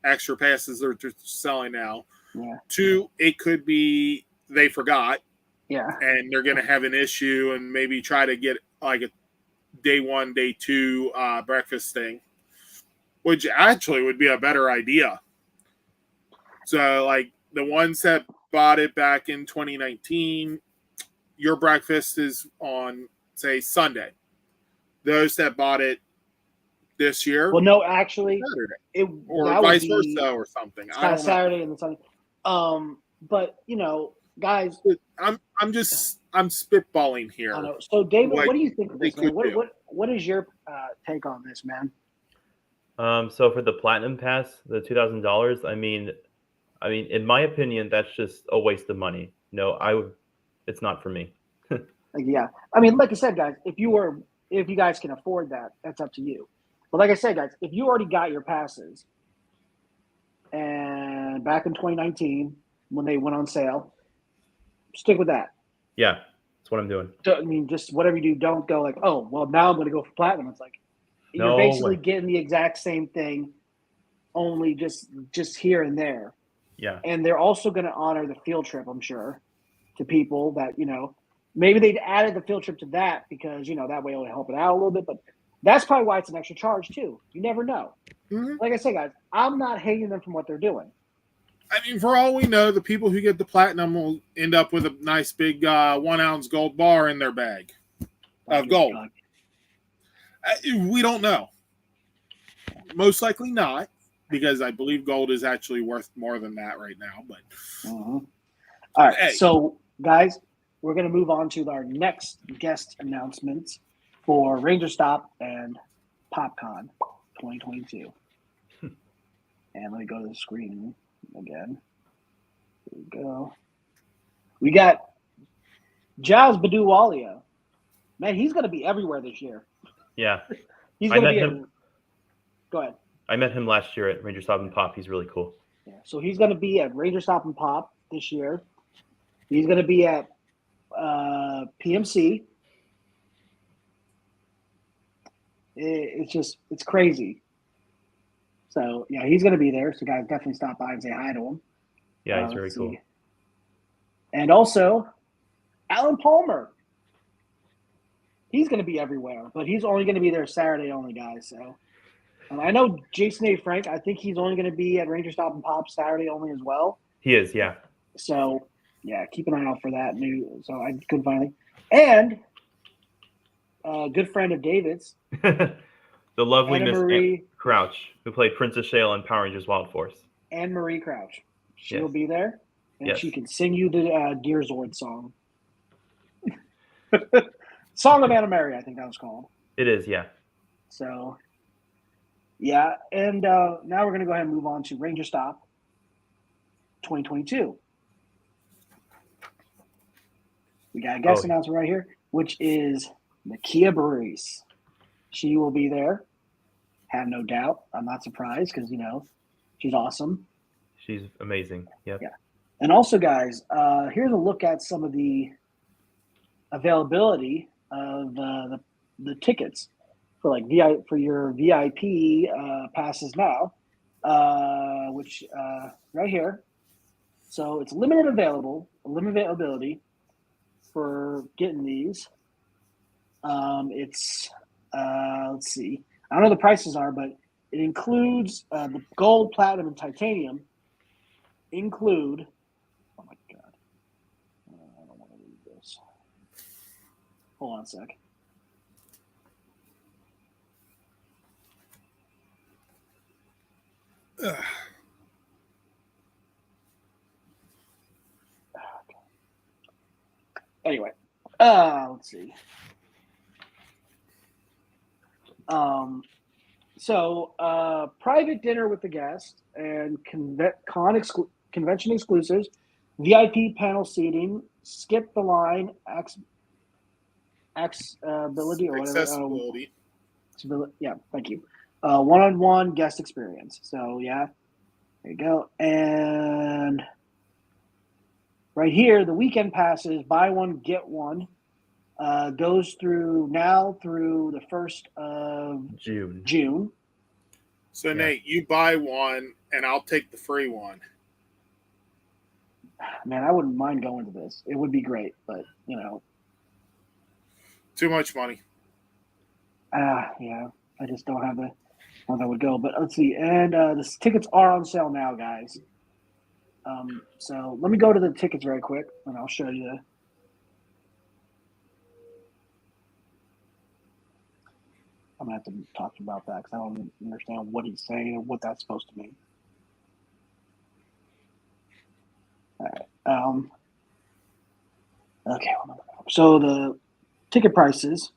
extra passes they're selling now. Yeah. 2, it could be they forgot. Yeah. And they're going to have an issue and maybe try to get like a day 1, day 2 breakfast thing, which actually would be a better idea. So like the ones that bought it back in 2019, your breakfast is on, say, Sunday. Those that bought it this year, well, no, actually, or vice versa, or something. I don't Saturday know. And the Sunday. But guys, I'm spitballing here. I know. So, David, what do you think of this, man? What is your take on this, man? So for the Platinum Pass, the $2,000, I mean, in my opinion, that's just a waste of money. No, it's not for me. Like, yeah. I mean, like I said, guys, if you guys can afford that, that's up to you. But like I said, guys, if you already got your passes, and back in 2019 when they went on sale, stick with that. Yeah, that's what I'm doing. So, I mean, just whatever you do, don't go like, oh, well, now I'm going to go for platinum. It's like you're No basically way. getting the exact same thing, only just here and there. Yeah. And they're also going to honor the field trip, I'm sure, to people that, maybe they'd added the field trip to that because, that way it'll help it out a little bit. But that's probably why it's an extra charge, too. You never know. Mhm. Like I say, guys, I'm not hating them from what they're doing. I mean, for all we know, the people who get the platinum will end up with a nice big 1 ounce gold bar in their bag of gold. We don't know. Most likely not, because I believe gold is actually worth more than that right now. But All right, hey. So guys, we're going to move on to our next guest announcements for Ranger Stop and PopCon 2022. And let me go to the screen again. Here we go. We got Jazz Baduwalia. Man, he's going to be everywhere this year. Yeah. He's I going to met be. him. Go ahead. I met him last year at Ranger Stop and Pop. He's really cool. Yeah, so he's going to be at Ranger Stop and Pop this year. He's going to be at PMC. It's crazy. So, yeah, he's going to be there. So, guys, definitely stop by and say hi to him. Yeah, he's very cool. And also, Alan Palmer. He's going to be everywhere, but he's only going to be there Saturday only, guys. So, I know Jason A. Frank, I think he's only going to be at Ranger Stop and Pop Saturday only as well. He is, yeah. So, yeah, keep an eye out for that new. So, I couldn't find it. And a good friend of David's, The lovely Anna Miss Marie Crouch, who played Princess Shale on Power Rangers Wild Force. Anne Marie Crouch. She Yes. will be there, and Yes. she can sing you the Gear Zord song. Song of Anna Mary, I think that was called. It is, yeah. So, yeah. And now we're going to go ahead and move on to Ranger Stop 2022. We got a guest announcement right here, which is Nakia Burris. She will be there. Have no doubt. I'm not surprised because, she's awesome. She's amazing. Yep. Yeah. And also, guys, here's a look at some of the availability of the tickets for for your VIP passes now, which right here. So it's limited availability for getting these. It's let's see. I don't know what the prices are, but it includes the gold, platinum, and titanium. Include. Oh my god! I don't want to read this. Hold on a sec. Anyway, let's see. So private dinner with the guest and convention exclusives, VIP panel seating, skip the line, accessibility or whatever. Accessibility. Yeah, thank you. One-on-one guest experience. So yeah, there you go. And right here, the weekend passes, buy one, get one. Goes through the 1st of June. So, yeah. Nate, you buy one, and I'll take the free one. Man, I wouldn't mind going to this. It would be great, but, Too much money. Yeah, I just don't have how that would go. But let's see. And the tickets are on sale now, guys. So let me go to the tickets very quick, and I'll show you. I'm going to have to talk about that because I don't understand what he's saying and what that's supposed to mean. All right. Okay. So the ticket prices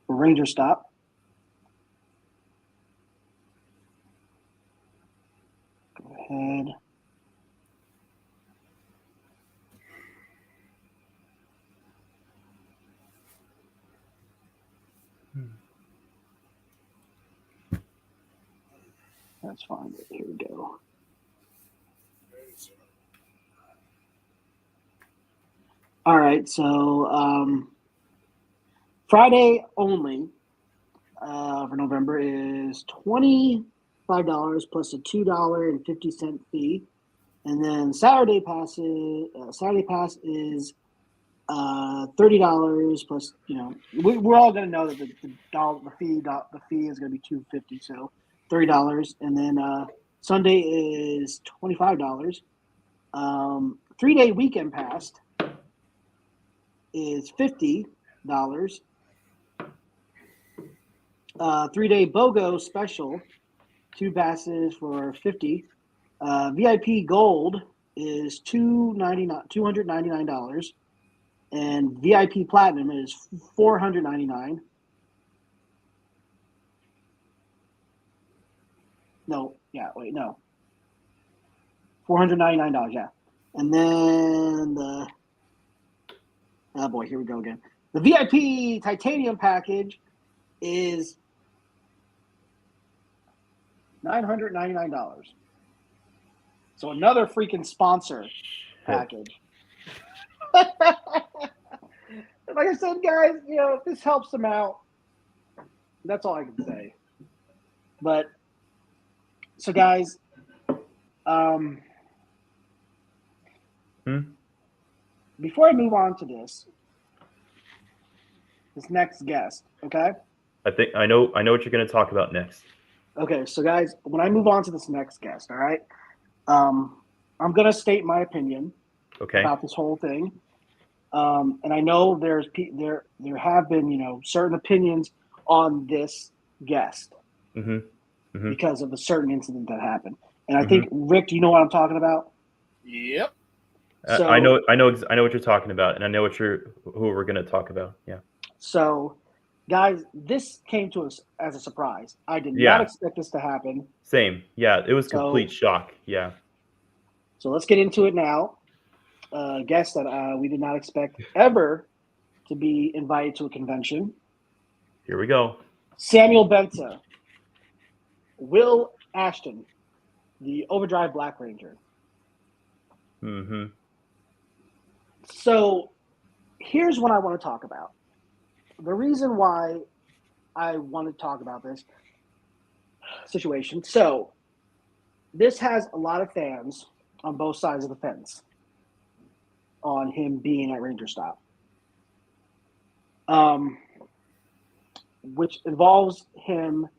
for Ranger Stop. Go ahead. That's fine. Here we go. All right, so Friday only for November is $25 plus a $2.50 fee, and then Saturday pass is $30 plus. We're all gonna know that the fee is gonna be $2.50, so $30, and then Sunday is $25. 3-day weekend pass is $50. 3-day BOGO special, 2 passes for $50. VIP Gold is $299, and VIP Platinum is $499. No, $499, yeah. And then here we go again. The VIP Titanium package is $999. So another freaking sponsor package. Like I said, guys, if this helps them out, that's all I can say. But so, guys, before I move on to this next guest, okay? I think I know what you're going to talk about next. Okay, so guys, when I move on to this next guest, all right, I'm going to state my opinion about this whole thing. And I know there have been, certain opinions on this guest because of a certain incident that happened. And I think, Rick, do you know what I'm talking about? Yep. So, I know what you're talking about, and I know who we're going to talk about. Yeah. So, guys, this came to us as a surprise. I did not expect this to happen. Same. Yeah, it was complete shock. Yeah. So let's get into it now. A guest that we did not expect ever to be invited to a convention. Here we go. Samuel Benta, Will Ashton, the Overdrive Black Ranger. So here's what I want to talk about. The reason why I want to talk about this situation. So this has a lot of fans on both sides of the fence on him being at Ranger Stop, which involves him.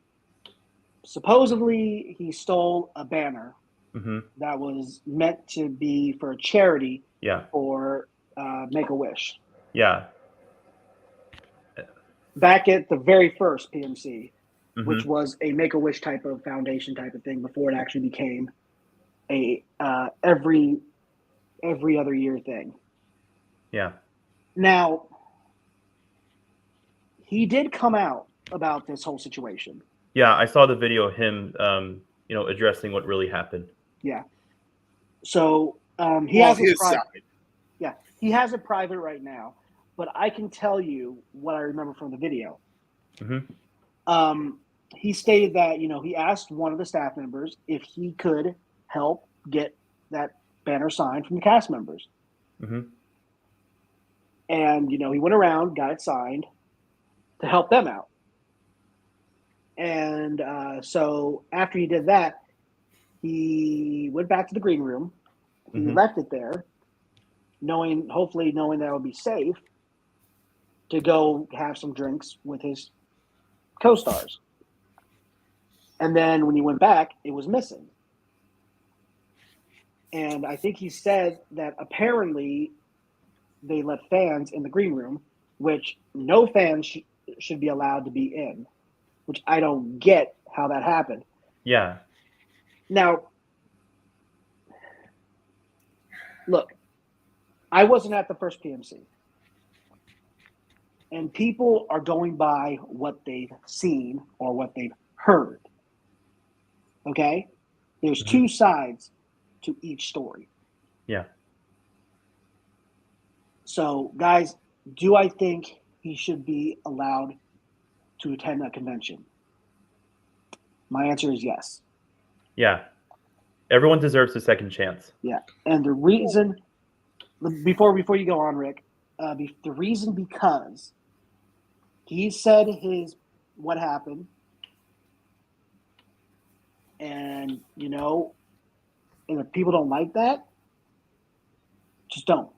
Supposedly, he stole a banner that was meant to be for a charity for Make-A-Wish. Yeah. Back at the very first PMC, which was a Make-A-Wish type of foundation type of thing before it actually became a every other year thing. Yeah. Now, he did come out about this whole situation. Yeah, I saw the video of him, addressing what really happened. Yeah. So he has his private. Yeah, he has it private right now, but I can tell you what I remember from the video. He stated that he asked one of the staff members if he could help get that banner signed from the cast members. And he went around, got it signed to help them out. And so after he did that, he went back to the green room. He left it there, hopefully knowing that it would be safe to go have some drinks with his co-stars. And then when he went back, it was missing. And I think he said that apparently they let fans in the green room, which no fans should be allowed to be in, which I don't get how that happened. Yeah. Now, look, I wasn't at the first PMC. And people are going by what they've seen or what they've heard. Okay? There's two sides to each story. Yeah. So, guys, do I think he should be allowed to attend a convention? My answer is yes. Yeah. Everyone deserves a second chance. Yeah, and the reason, before you go on, Rick, the reason because he said what happened, and and if people don't like that, just don't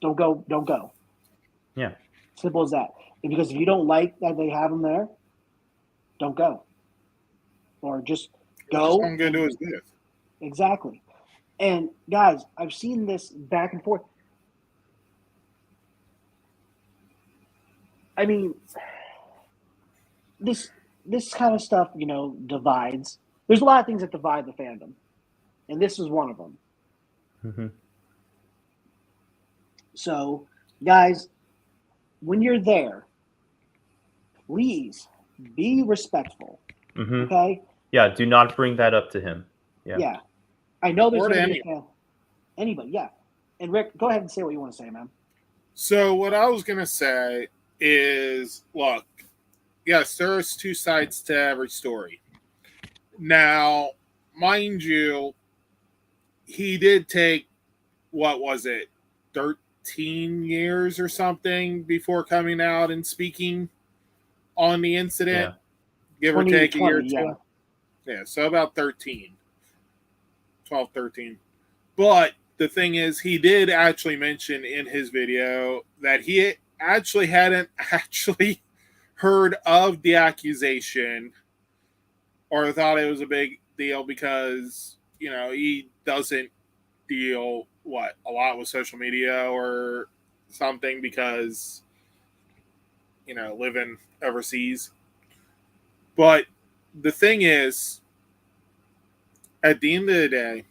go. Yeah. Simple as that. And because if you don't like that they have him there, don't go, or just go. I'm going to do his best. Exactly. And guys, I've seen this back and forth. I mean, this kind of stuff, divides. There's a lot of things that divide the fandom, and this is one of them. Mm-hmm. So, guys, when you're there, please be respectful. Mm-hmm. Okay? Yeah, do not bring that up to him. Yeah. I know there's Or to going to be anybody. Yeah. And Rick, go ahead and say what you want to say, man. So what I was going to say is, look, yes, there's two sides to every story. Now, mind you, he did take, what was it, 13 years or something before coming out and speaking on the incident, give or take a year or two. Yeah, so about 13. 12, 13. But the thing is, he did actually mention in his video that he actually hadn't actually heard of the accusation or thought it was a big deal because, he doesn't deal a lot with social media or something because, living overseas. But the thing is, at the end of the day,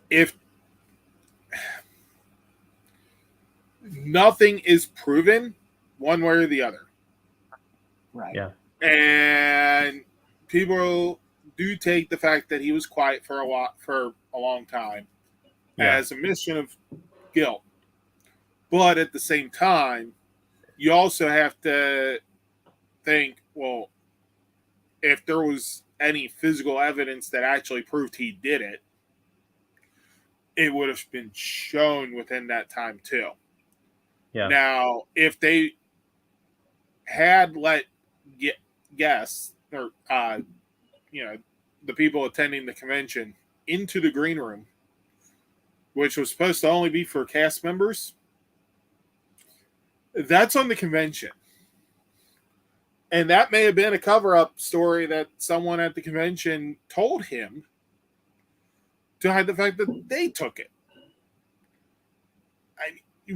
if nothing is proven one way or the other. Right. Yeah. And people do take the fact that he was quiet for a long time as a mission of guilt. But at the same time, you also have to think, well, if there was any physical evidence that actually proved he did it, it would have been shown within that time too. Yeah. Now, if they had let guests or the people attending the convention into the green room, which was supposed to only be for cast members, that's on the convention. And that may have been a cover-up story that someone at the convention told him to hide the fact that they took it.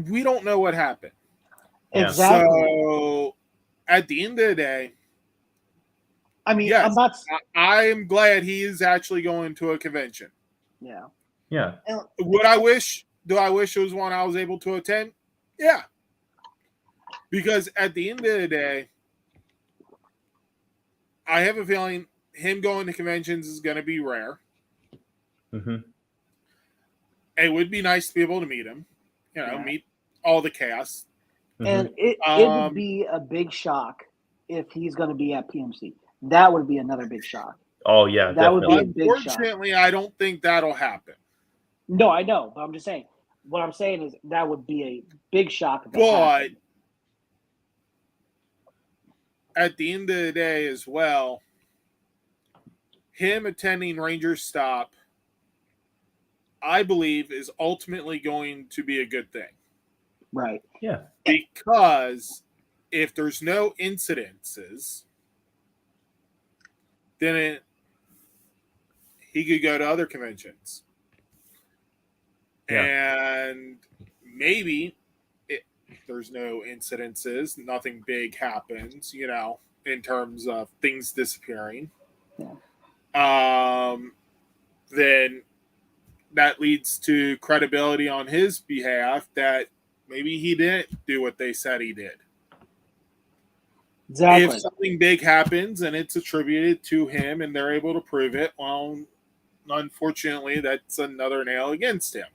We don't know what happened. Exactly. So, at the end of the day, I mean, yes, I'm glad he is actually going to a convention. Yeah. Yeah. Do I wish it was one I was able to attend? Yeah. Because at the end of the day, I have a feeling him going to conventions is going to be rare. Mm-hmm. It would be nice to be able to meet him, meet all the cast. Mm-hmm. And it would be a big shock if he's going to be at PMC. That would be another big shock. Oh, yeah, that definitely. would be a big shock. Unfortunately, I don't think that'll happen. No, I know, but I'm just saying. What I'm saying is that would be a big shock. But at the end of the day as well, him attending Ranger Stop, I believe, is ultimately going to be a good thing. Right. Yeah. Because if there's no incidences, then he could go to other conventions. Yeah. And maybe if there's no incidences, nothing big happens, in terms of things disappearing. Yeah. Then that leads to credibility on his behalf that maybe he didn't do what they said he did. Exactly. If something big happens and it's attributed to him and they're able to prove it, well, unfortunately, that's another nail against him.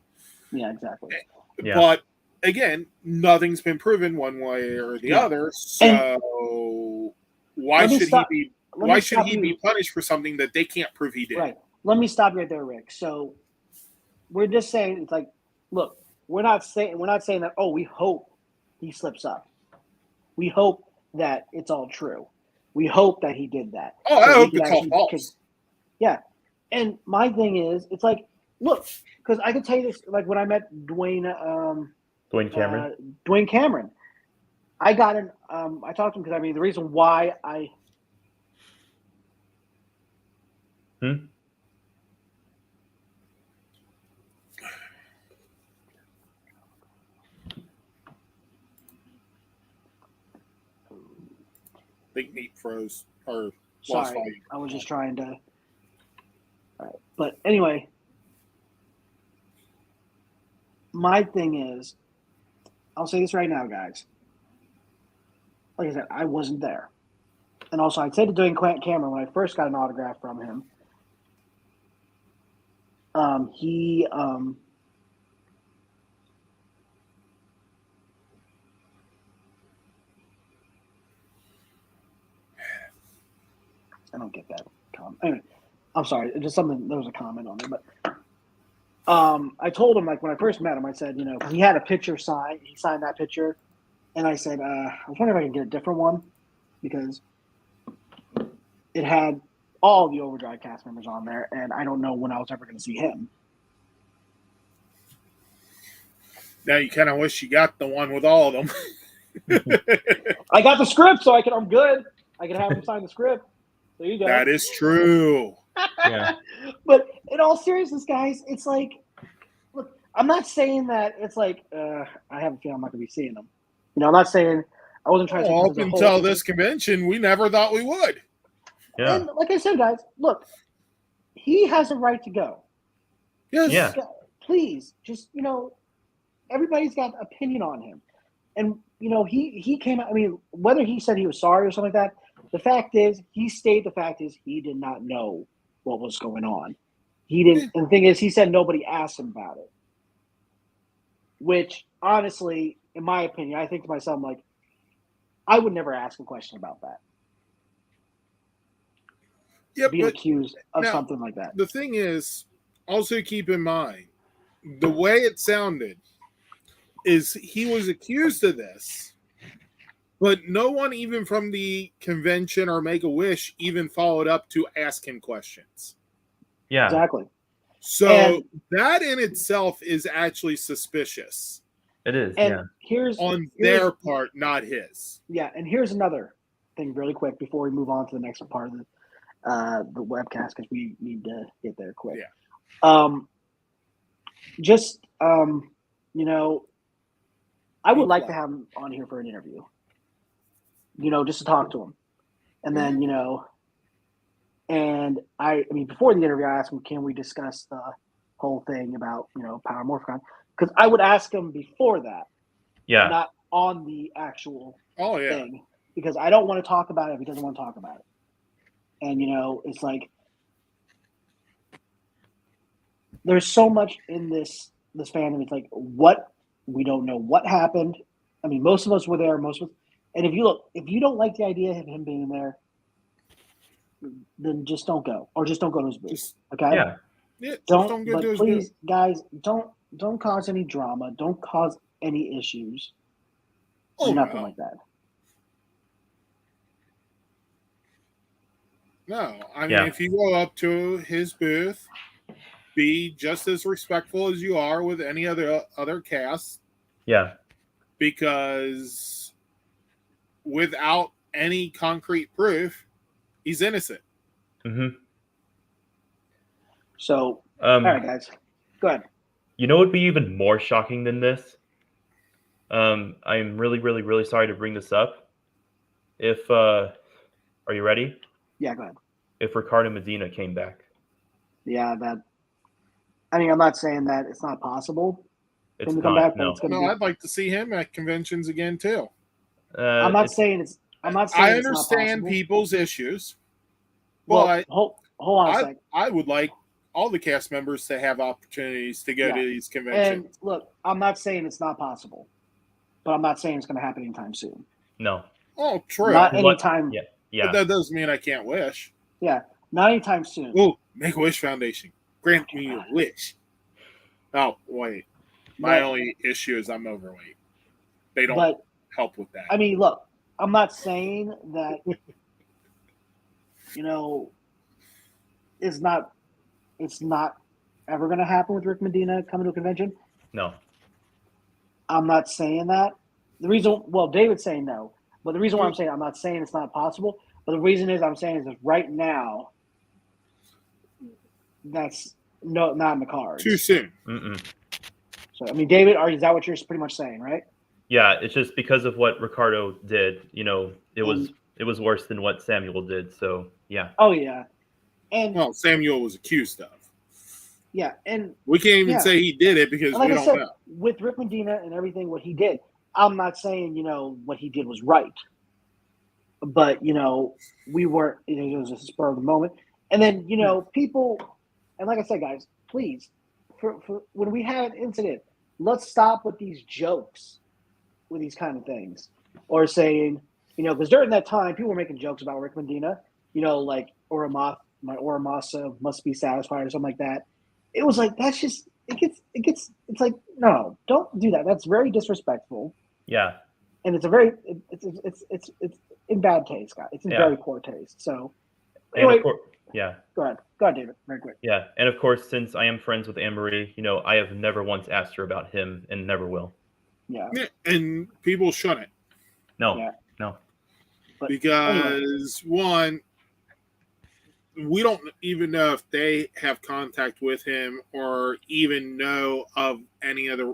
Yeah, exactly. Yeah. But again, nothing's been proven one way or the other. So why should he be punished for something that they can't prove he did? Right. Let me stop you right there, Rick. So we're just saying, it's like, look, we're not saying that, oh, we hope he slips up. We hope that it's all true. We hope that he did that. Oh, I hope it's all false. Yeah. And my thing is, it's like, look, because I can tell you this, like when I met Dwayne Cameron, I got in, I talked to him because, I mean, the reason why I. Big meat froze or lost volume. I was just trying to. All right. But anyway, my thing is, I'll say this right now, guys. Like I said, I wasn't there. And also, I said to Dwayne Cameron when I first got an autograph from him, he I don't get that comment. Anyway, I'm sorry. Just something. There was a comment on there, but I told him, like when I first met him, I said, he had a picture signed. He signed that picture, and I said, I was wondering if I could get a different one because it had all the Overdrive cast members on there, and I don't know when I was ever going to see him. Now you kind of wish you got the one with all of them. I got the script, so I'm good. I can have him sign the script. There you go. That is true. Yeah. But in all seriousness, guys, it's like, look, I'm not saying that it's like I have a feeling I'm not going to be seeing them. I'm not saying I wasn't trying to. Up until this convention, we never thought we would. Yeah. And like I said, guys, look, he has a right to go. Yes. Yeah. Please, just everybody's got an opinion on him, and he came out. I mean, whether he said he was sorry or something like that, the fact is he did not know what was going on. He didn't. And the thing is, he said nobody asked him about it. Which, honestly, in my opinion, I think to myself, I'm like, I would never ask a question about that. Yeah, being accused of something like that. The thing is, also keep in mind, the way it sounded is he was accused of this, but no one even from the convention or Make-A-Wish even followed up to ask him questions. Yeah. Exactly. So that in itself is actually suspicious. It is, and yeah. On their part, not his. Yeah, and here's another thing really quick before we move on to the next part of the webcast, because we need to get there quick. Yeah. I would like to have him on here for an interview. Just to talk to him. And then, and I mean, before the interview, I asked him, can we discuss the whole thing about, Power Morphicon? Because I would ask him before that. Yeah. Not on the actual thing. Because I don't want to talk about it if he doesn't want to talk about it. And, it's like, there's so much in this fandom. It's like, we don't know what happened. I mean, most of us were there. And if you don't like the idea of him being there, then just don't go, or just don't go to his booth. Okay. Yeah. Yeah. Don't go to his booth. Guys, don't cause any drama. Don't cause any issues. Nothing like that. No, I mean, if you go up to his booth, be just as respectful as you are with any other cast. Yeah. Because without any concrete proof, he's innocent. Mm-hmm. So, all right, guys, go ahead. You know what would be even more shocking than this? I'm really, really, really sorry to bring this up. If, are you ready? Yeah, go ahead. If Ricardo Medina came back. Yeah, I'm not saying that it's not possible. It's to not, come back, no. I'd like to see him at conventions again, too. I'm not saying I understand people's issues, but hold on a second. I would like all the cast members to have opportunities to go to these And conventions. look, I'm not saying it's not possible, but I'm not saying it's going to happen anytime soon. No. Oh, true. Not What- anytime. Yeah. But Yeah. that doesn't mean I can't wish. Yeah, not anytime soon. Oh, Make-A-Wish Foundation. Grant me a wish. Oh, wait. My But- only issue is I'm overweight. They don't But help with that. I mean, look, I'm not saying that it's not ever going to happen with Rick Medina coming to a convention. No. I'm not saying that. David's saying no, but the reason why I'm not saying it's not possible, but the reason I'm saying is right now, that's not in the cards. Too soon. Mm-mm. So, I mean, David, is that what you're pretty much saying, right? Yeah, it's just because of what Ricardo did. It was worse than what Samuel did. So yeah. Oh yeah, and Well, Samuel was accused of. yeah, and We can't even say he did it because like we I don't said, know. with Rick Medina and everything, what he did, I'm not saying what he did was right, but we weren't. It was a spur of the moment, and then people, and like I said, guys, please, for when we have an incident, let's stop with these jokes, with these kind of things, or saying, because during that time, people were making jokes about Rick Medina, like my Oramasa must be satisfied or something like that. It was like, that's just, it's like, no, don't do that. That's very disrespectful. Yeah. And it's it's in bad taste, guys. It's in very poor taste. So anyway, yeah. Go ahead, David, very quick. Yeah. And of course, since I am friends with Anne-Marie, I have never once asked her about him and never will. Yeah. And people shouldn't. No. Yeah. No. But because one, we don't even know if they have contact with him or even know of any other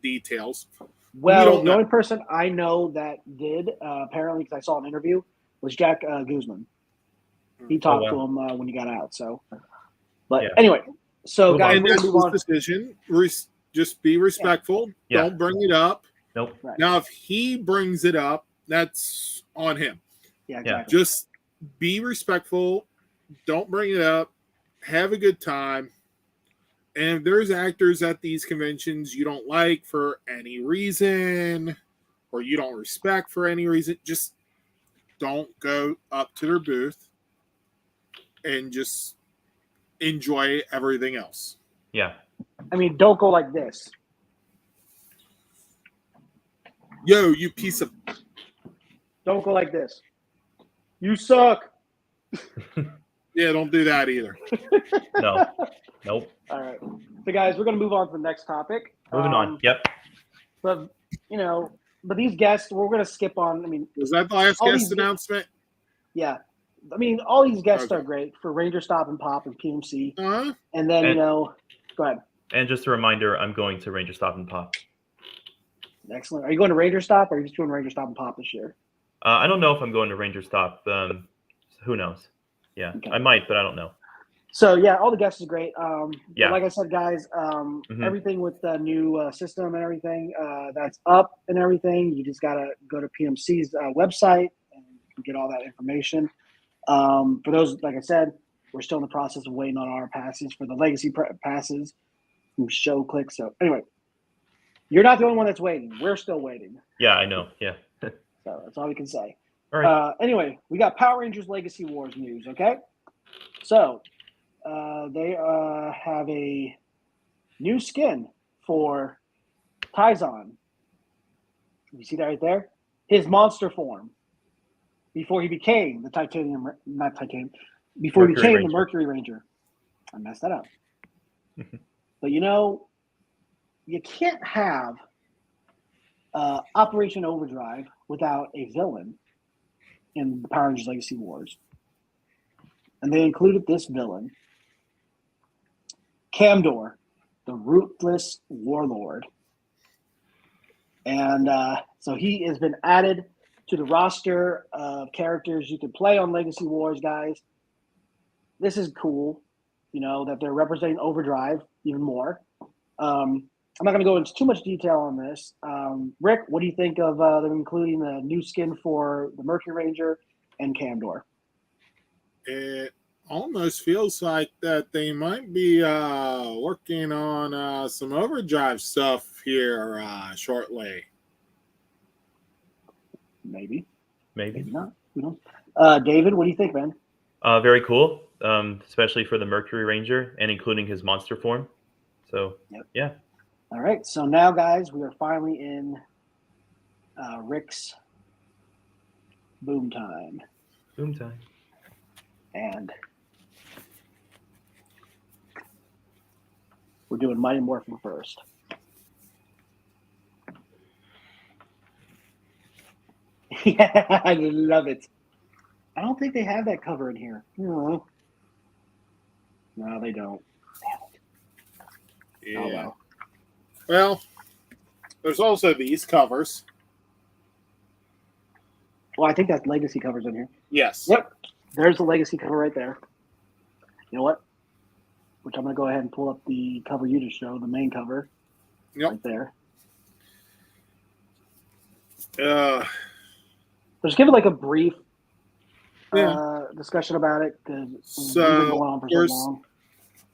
details. Well, the only person I know that did, apparently, because I saw an interview, was Jack Guzman. He talked to him when he got out. So, but anyway, so guys, and that's his decision. Just be respectful. Yeah. Don't bring it up. Nope. Right. Now, if he brings it up, that's on him. Yeah, exactly. Just be respectful. Don't bring it up. Have a good time. And if there's actors at these conventions you don't like for any reason, or you don't respect for any reason, just don't go up to their booth and just enjoy everything else. Yeah. I mean, don't go like this. Yo, you piece of... Don't go like this. You suck. Yeah, don't do that either. No. Nope. All right. So, guys, we're going to move on to the next topic. Moving on. Yep. But, but these guests, we're going to skip on. I mean, was that the last guest announcement? Yeah. I mean, all these guests are great for Ranger Stop and Pop and PMC. Uh-huh. And then, go ahead. And just a reminder, I'm going to Ranger Stop and Pop. Excellent. Are you going to Ranger Stop or are you just doing Ranger Stop and Pop this year? I don't know if I'm going to Ranger Stop. Who knows? Yeah, okay. I might, but I don't know. So, yeah, all the guests is great. Yeah. Like I said, guys, everything with the new system and everything, that's up and everything. You just got to go to PMC's website and get all that information. For those, like I said, we're still in the process of waiting on our passes for the legacy passes from Show Click. So, anyway, you're not the only one that's waiting. We're still waiting. Yeah, I know. Yeah. So, that's all we can say. All right. Anyway, we got Power Rangers Legacy Wars news, okay? So, they have a new skin for Taizan. You see that right there? His monster form. Before he became before he became the Mercury Ranger. I messed that up. But you can't have Operation Overdrive without a villain in the Power Rangers Legacy Wars. And they included this villain, Camdor, the Ruthless Warlord. And so he has been added to the roster of characters you can play on Legacy Wars, guys. This is cool, that they're representing Overdrive even more. I'm not going to go into too much detail on this. Rick, what do you think of them including the new skin for the Mercury Ranger and Camdor? almost feels like that they might be working on some overdrive stuff here shortly. Maybe Maybe. not. Who knows? David, what do you think, man? Very cool, especially for the Mercury Ranger and including his monster form. So, Yep. yeah. All right. So now, guys, we are finally in Rick's boom time. Boom time. And we're doing Mighty Morphin first. Yeah, I love it. I don't think they have that cover in here. No, they don't. Yeah. Oh, well. Well, there's also these covers. Well, I think that's Legacy covers in here. Yes. Yep. There's the Legacy cover right there. You know what? Which I'm going to go ahead and pull up the cover you just showed, the main cover. Yep. Right there. Just give it like a brief discussion about it because we've been going on for so long.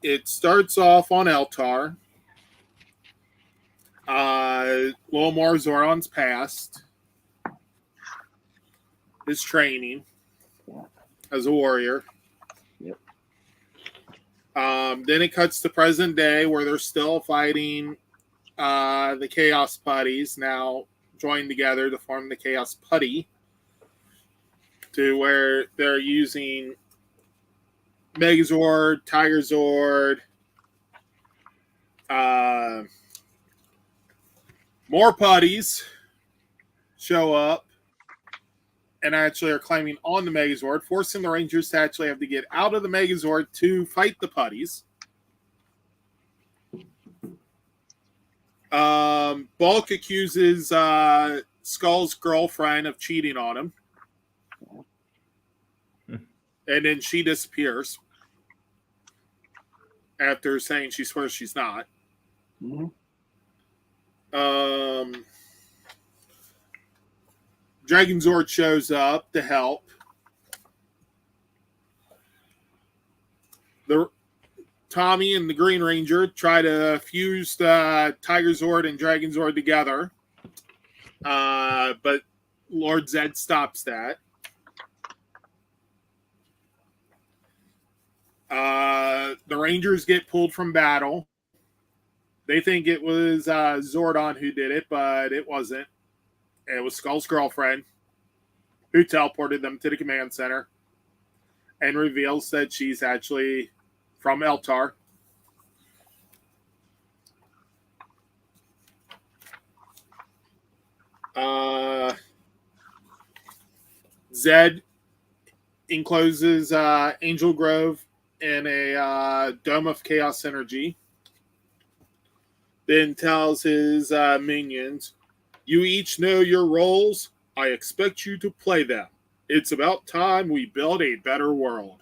It starts off on Eltar. Lomar Zoron's past. His training as a warrior. Yep. Then it cuts to present day where they're still fighting the Chaos Putties, now joined together to form the Chaos Putty, to where they're using Megazord, Tiger Zord, more putties show up and actually are climbing on the Megazord, forcing the Rangers to actually have to get out of the Megazord to fight the putties. Bulk accuses Skull's girlfriend of cheating on him. And then she disappears after saying she swears she's not. Mm-hmm. Dragon Zord shows up to help. Tommy and the Green Ranger try to fuse the Tiger Zord and Dragon Zord together. But Lord Zed stops that. The Rangers get pulled from battle. They think it was Zordon who did it, but it wasn't. It was Skull's girlfriend who teleported them to the command center and reveals that she's actually from Eltar. Zed encloses Angel Grove in a dome of chaos energy. Then tells his minions, "You each know your roles. I expect you to play them. It's about time we build a better world."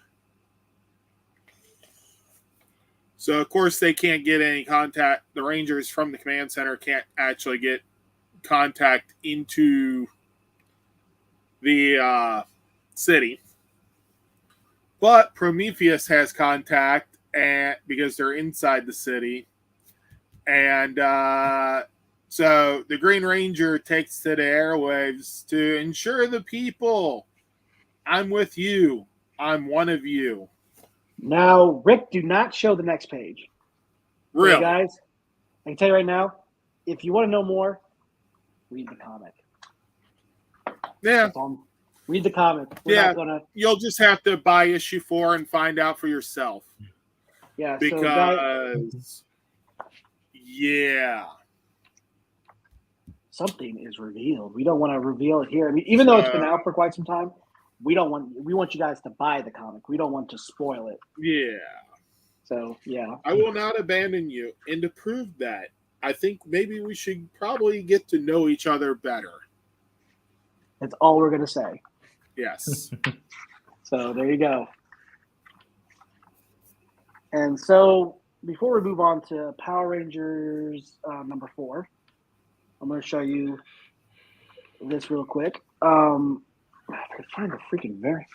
So, of course, they can't get any contact. The Rangers from the command center can't actually get contact into the city. But Prometheus has contact because they're inside the city. And so the Green Ranger takes to the airwaves to ensure the people, I'm with you. I'm one of you. Now, Rick, do not show the next page. Really? Okay, guys, I can tell you right now, if you want to know more, read the comic. Yeah. Read the comic. We're not gonna... You'll just have to buy issue 4 and find out for yourself. Yeah, because... so guys... Yeah. Something is revealed. We don't want to reveal it here. I mean, even though it's been out for quite some time, we want you guys to buy the comic. We don't want to spoil it. Yeah. So, yeah. I will not abandon you. And to prove that, I think maybe we should probably get to know each other better. That's all we're going to say. Yes. So, there you go. And so, before we move on to Power Rangers number 4, I'm going to show you this real quick. I could find the freaking variant.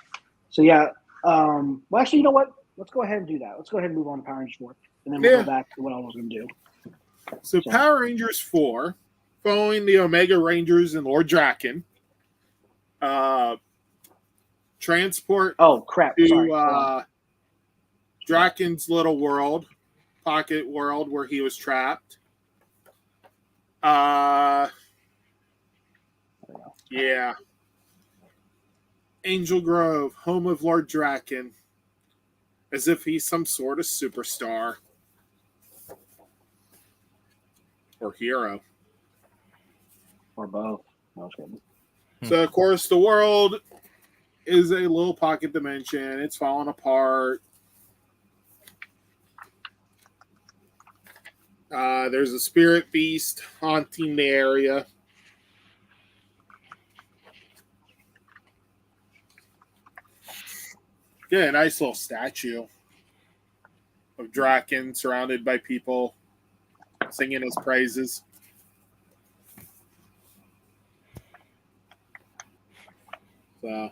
So, yeah, Well, actually, you know what? Let's go ahead and do that. Let's go ahead and move on to Power Rangers 4, and then we'll go back to what I was going to do. So Power Rangers 4, following the Omega Rangers and Lord Draken, transport to Draken's little world, pocket world where he was trapped. Yeah. Angel Grove, home of Lord Draken, as if he's some sort of superstar or hero. Or both. No, I was kidding. So, of course, the world is a little pocket dimension. It's falling apart. There's a spirit beast haunting the area. Yeah, a nice little statue of Draken surrounded by people singing his praises. So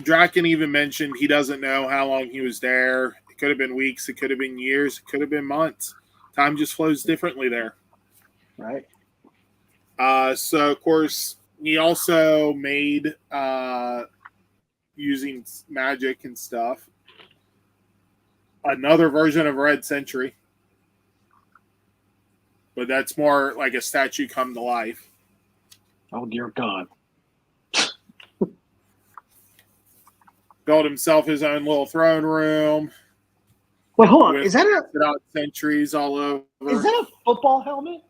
Draken even mentioned he doesn't know how long he was there. It could have been weeks, it could have been years, it could have been months. Time just flows differently there. Right. So, of course, he also made, using magic and stuff, another version of Red Sentry. But that's more like a statue come to life. Oh, dear God. Built himself his own little throne room. Wait, hold on. Is that sentries all over? Is that a football helmet?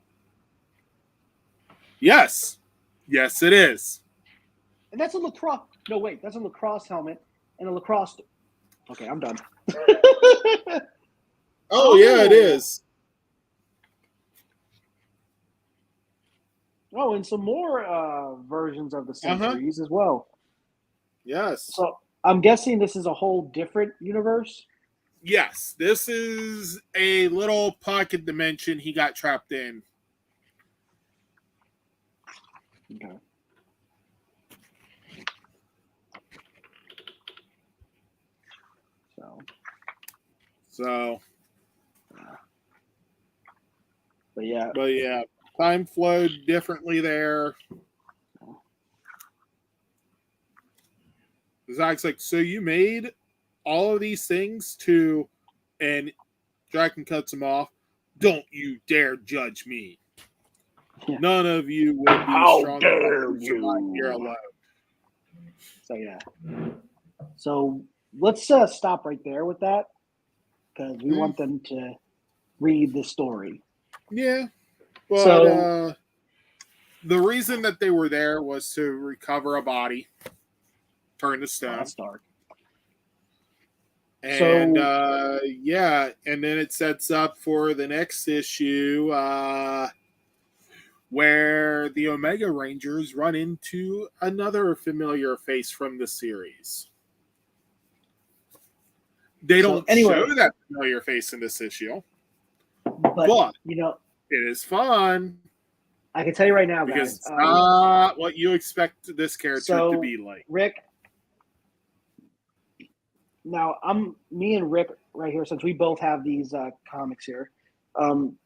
Yes. Yes, it is. And that's a lacrosse. No, wait. That's a lacrosse helmet and a lacrosse. Okay, I'm done. Oh, yeah, it is. Oh, and some more versions of the Sentries as well. Yes. So I'm guessing this is a whole different universe? Yes. This is a little pocket dimension he got trapped in. Okay. So. But yeah. Time flowed differently there. Zach's like, so you made all of these things to, and Draken cuts him off. Don't you dare judge me. Yeah. None of you would be strong enough to survive here alone. So yeah. So let's stop right there with that because we want them to read the story. Yeah. But the reason that they were there was to recover a body, turn to stone. That's dark. And and then it sets up for the next issue where the Omega Rangers run into another familiar face from the series. They don't show that familiar face in this issue. But you know, it is fun. I can tell you right now, because guys. It's not what you expect this character to be like. Rick, now me and Rick right here, since we both have these comics here. Well,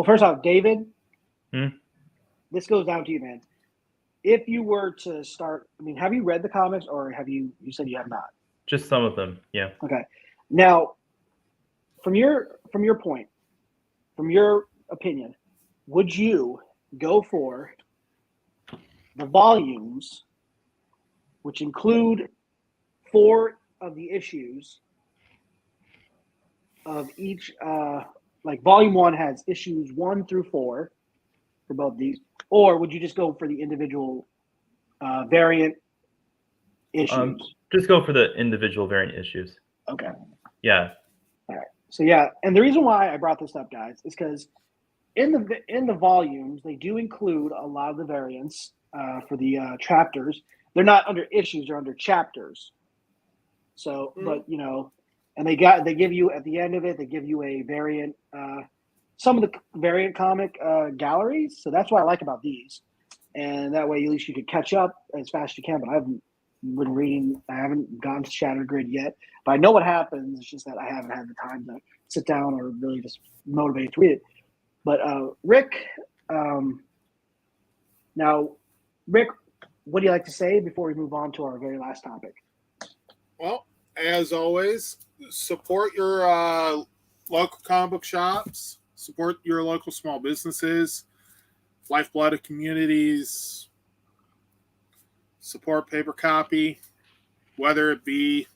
first off, David, this goes down to you, man. If you were to start, I mean, have you read the comics or have you said you have not? Just some of them, yeah. Okay. Now, from your point, from your opinion, would you go for the volumes, which include 4 of the issues of each, like volume 1 has issues 1 through 4 for both these, or would you just go for the individual variant issues? Just go for the individual variant issues. Okay. Yeah. All right. So yeah, and the reason why I brought this up, guys, is because in the volumes they do include a lot of the variants for the chapters. They're not under issues; they're under chapters. So, but you know, and they give you at the end of it, they give you a variant, some of the variant comic galleries. So that's what I like about these, and that way at least you could catch up as fast as you can. But been reading. I haven't gone to Shattered Grid yet, but I know what happens. It's just that I haven't had the time to sit down or really just motivate to read it. But Rick, now, Rick, what do you like to say before we move on to our very last topic? Well, as always, support your local comic book shops, support your local small businesses, lifeblood of communities, support paper copy, whether it be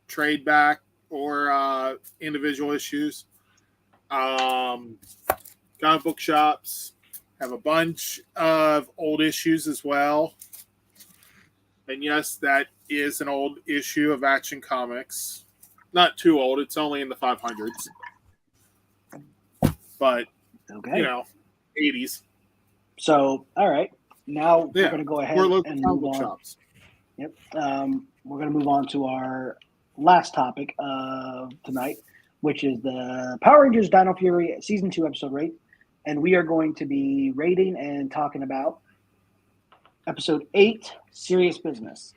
trade back or individual issues. Comic book shops have a bunch of old issues as well. And yes, that is an old issue of Action Comics. Not too old. It's only in the 500s. But, Okay. you know, 80s. So, all right. Now we're going to go ahead We're local and comic move book on. shops. Yep. We're going to move on to our last topic of tonight, which is the Power Rangers Dino Fury Season 2, Episode 8. And we are going to be rating and talking about Episode 8, Serious Business.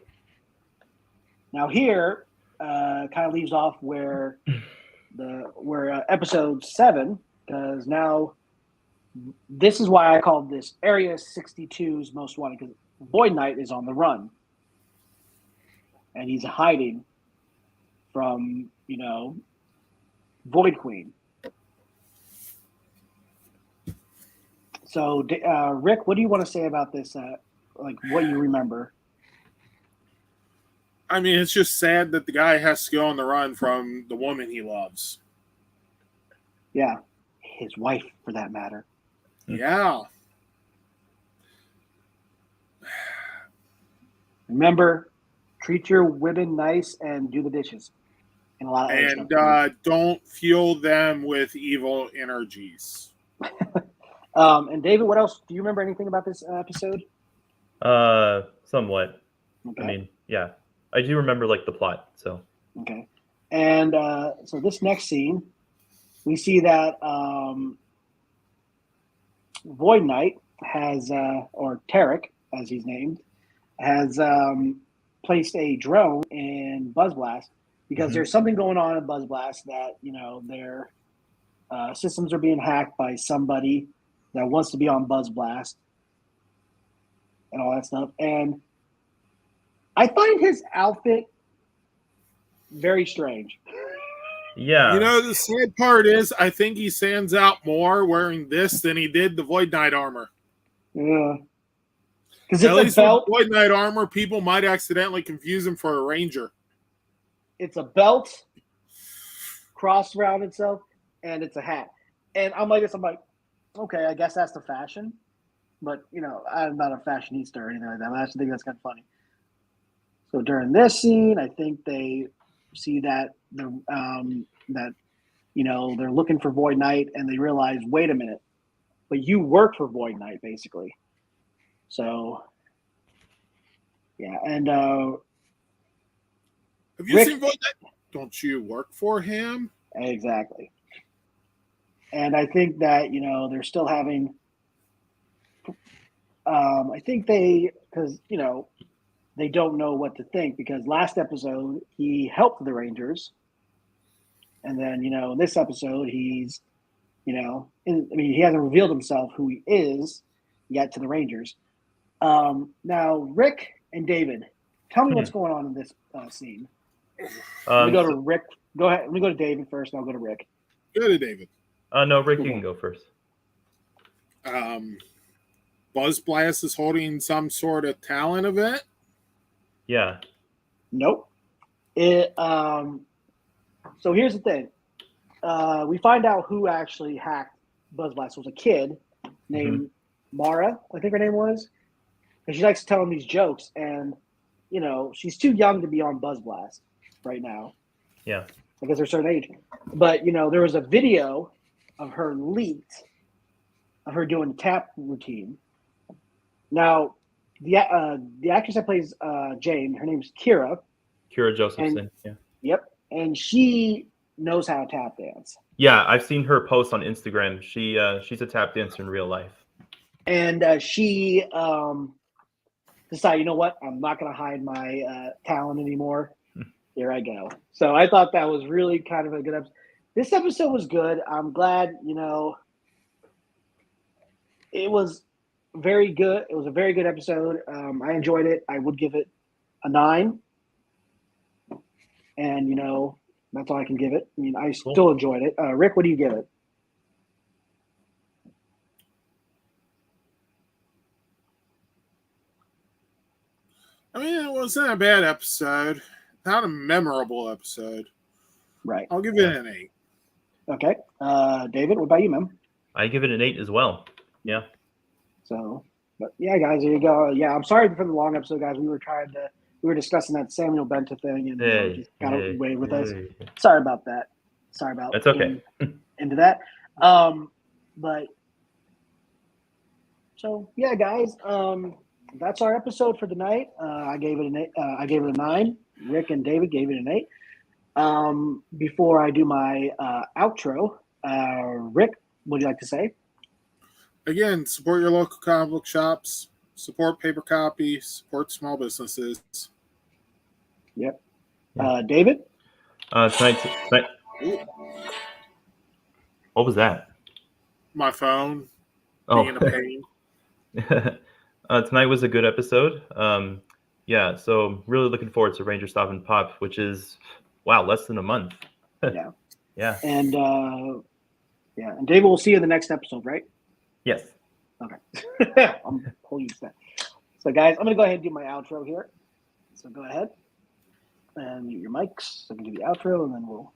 Now here, kind of leaves off where Episode 7, because now this is why I called this Area 62's Most Wanted, because Void Knight is on the run. And he's hiding from, Void Queen. So, Rick, what do you want to say about this? What you remember? I mean, it's just sad that the guy has to go on the run from the woman he loves. Yeah, his wife, for that matter. Yeah. Remember, treat your women nice and do the dishes. And a lot of other stuff. Don't fuel them with evil energies. And David, what else? Do you remember anything about this episode? Somewhat. Okay. I mean, yeah. I do remember, the plot, so. Okay. And so this next scene, we see that Void Knight has, or Tarek, as he's named, has placed a drone in Buzz Blast because there's something going on in Buzz Blast that, their systems are being hacked by somebody that wants to be on Buzz Blast and all that stuff. And I find his outfit very strange. Yeah. The sad part is I think he stands out more wearing this than he did the Void Knight armor. Yeah. Because At it's least a belt. with Void Knight armor, people might accidentally confuse him for a ranger. It's a belt crossed around itself, and it's a hat. And I'm like, okay, I guess that's the fashion. But, I'm not a fashionista or anything like that. I actually think that's kind of funny. So during this scene, I think they see that they're looking for Void Knight, and they realize, wait a minute, but you work for Void Knight, basically. So, yeah, and have you Rick, seen Void Knight? Don't you work for him? Exactly. And I think that they're still having. I think because they don't know what to think, because last episode he helped the Rangers, and then in this episode he's he hasn't revealed himself who he is yet to the Rangers. Now Rick and David, tell me what's going on in this scene. Let me go to Rick. Go ahead. Let me go to David first, and I'll go to Rick. Go to David. No, Rick, you can go first. Buzz Blast is holding some sort of talent event. Yeah. Nope. So here's the thing. We find out who actually hacked Buzz Blast. It was a kid named Mara, I think her name was. And she likes to tell him these jokes. And, she's too young to be on Buzz Blast right now. Yeah. Because they're a certain age. But, there was a video of her leaked of her doing the tap routine. Now, the actress that plays Jane, her name's Kira. Kira Josephson. Yeah. Yep. And she knows how to tap dance. Yeah, I've seen her post on Instagram. She's a tap dancer in real life. And she decide, you know what, I'm not going to hide my talent anymore. Here I go. So I thought that was really kind of a good episode. This episode was good. I'm glad, it was very good. It was a very good episode. I enjoyed it. I would give it a 9. And, that's all I can give it. I mean, I still enjoyed it. Rick, what do you give it? I mean, it wasn't a bad episode. Not a memorable episode. Right. I'll give it an 8. Okay. David, what about you, man? I give it an 8 as well. Yeah. So, but yeah, guys, there you go. Yeah, I'm sorry for the long episode, guys. We were discussing that Samuel Benta thing and just got away with us. Sorry about that. Sorry about That's okay. Into that. But so yeah, guys, that's our episode for tonight. I gave it an 8. I gave it a 9. Rick and David gave it an 8. Before I do my outro, Rick, what would you like to say? Again, support your local comic book shops, support paper copy, support small businesses. Yep. David? Tonight. What was that? My phone. Oh. Being a pain. Tonight was a good episode. Yeah, so really looking forward to Ranger Stop and Pop, which is, less than a month. Yeah. Yeah. And and David, we'll see you in the next episode, right? Yes. Okay. I'm pleased that. So, guys, I'm going to go ahead and do my outro here. So, go ahead and mute your mics. So I can do the outro, and then we'll.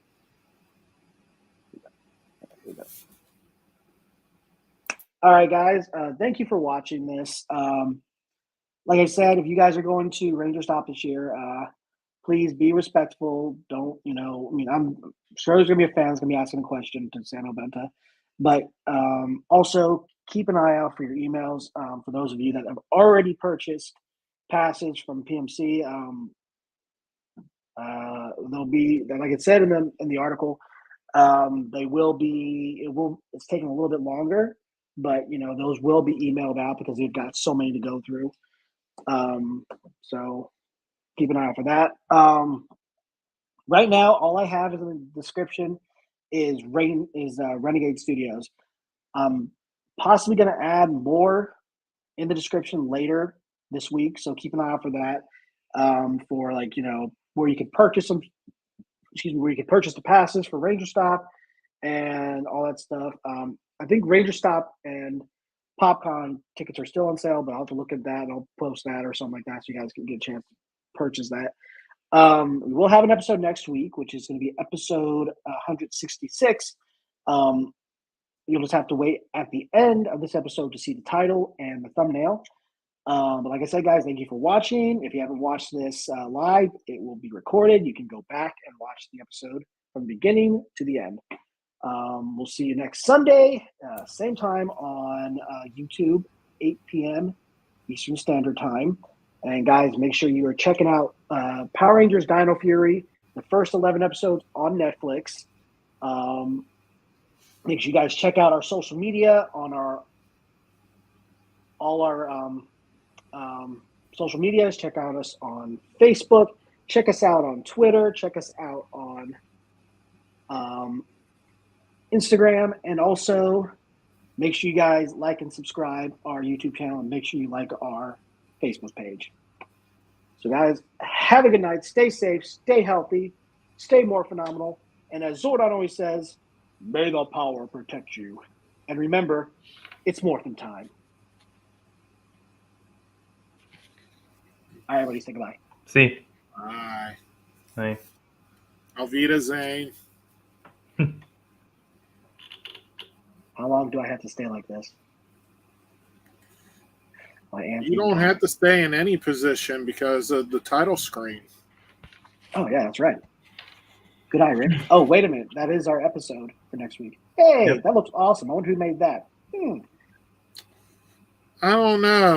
All right, guys. Thank you for watching this. Like I said, if you guys are going to Ranger Stop this year, please be respectful. Don't, I'm sure there's going to be a fan that's going to be asking a question to Samuel Benta. But also keep an eye out for your emails. For those of you that have already purchased passes from PMC, they'll be, like it said in the article, they will be. It's taking a little bit longer, but those will be emailed out because they've got so many to go through. So keep an eye out for that. Right now, all I have is in the description is Renegade Studios. I'm possibly going to add more in the description later this week, so keep an eye out for that. For where you can purchase where you can purchase the passes for Ranger Stop and all that stuff. I think Ranger Stop and PopCon tickets are still on sale, but I'll have to look at that and I'll post that or something like that so you guys can get a chance to purchase that. We'll have an episode next week, which is going to be episode 166. You'll just have to wait at the end of this episode to see the title and the thumbnail. But like I said, guys, thank you for watching. If you haven't watched this live, it will be recorded. You can go back and watch the episode from the beginning to the end. We'll see you next Sunday, same time on YouTube, 8 p.m. Eastern Standard Time. And guys, make sure you are checking out Power Rangers Dino Fury, the first 11 episodes on Netflix. Make sure you guys check out our social media on all our social medias. Check out us on Facebook. Check us out on Twitter. Check us out on Instagram. And also make sure you guys like and subscribe our YouTube channel and make sure you like our Facebook page. So guys, have a good night. Stay safe. Stay healthy. Stay more phenomenal. And as Zordon always says, may the power protect you. And remember, it's Morphin time. All right, everybody, say goodbye. See. Bye. Bye. Auf Wiedersehen. How long do I have to stay like this? You don't have to stay in any position because of the title screen. Oh, yeah, that's right. Good eye, Rick. Oh, wait a minute. That is our episode for next week. Hey, That looks awesome. I wonder who made that. I don't know.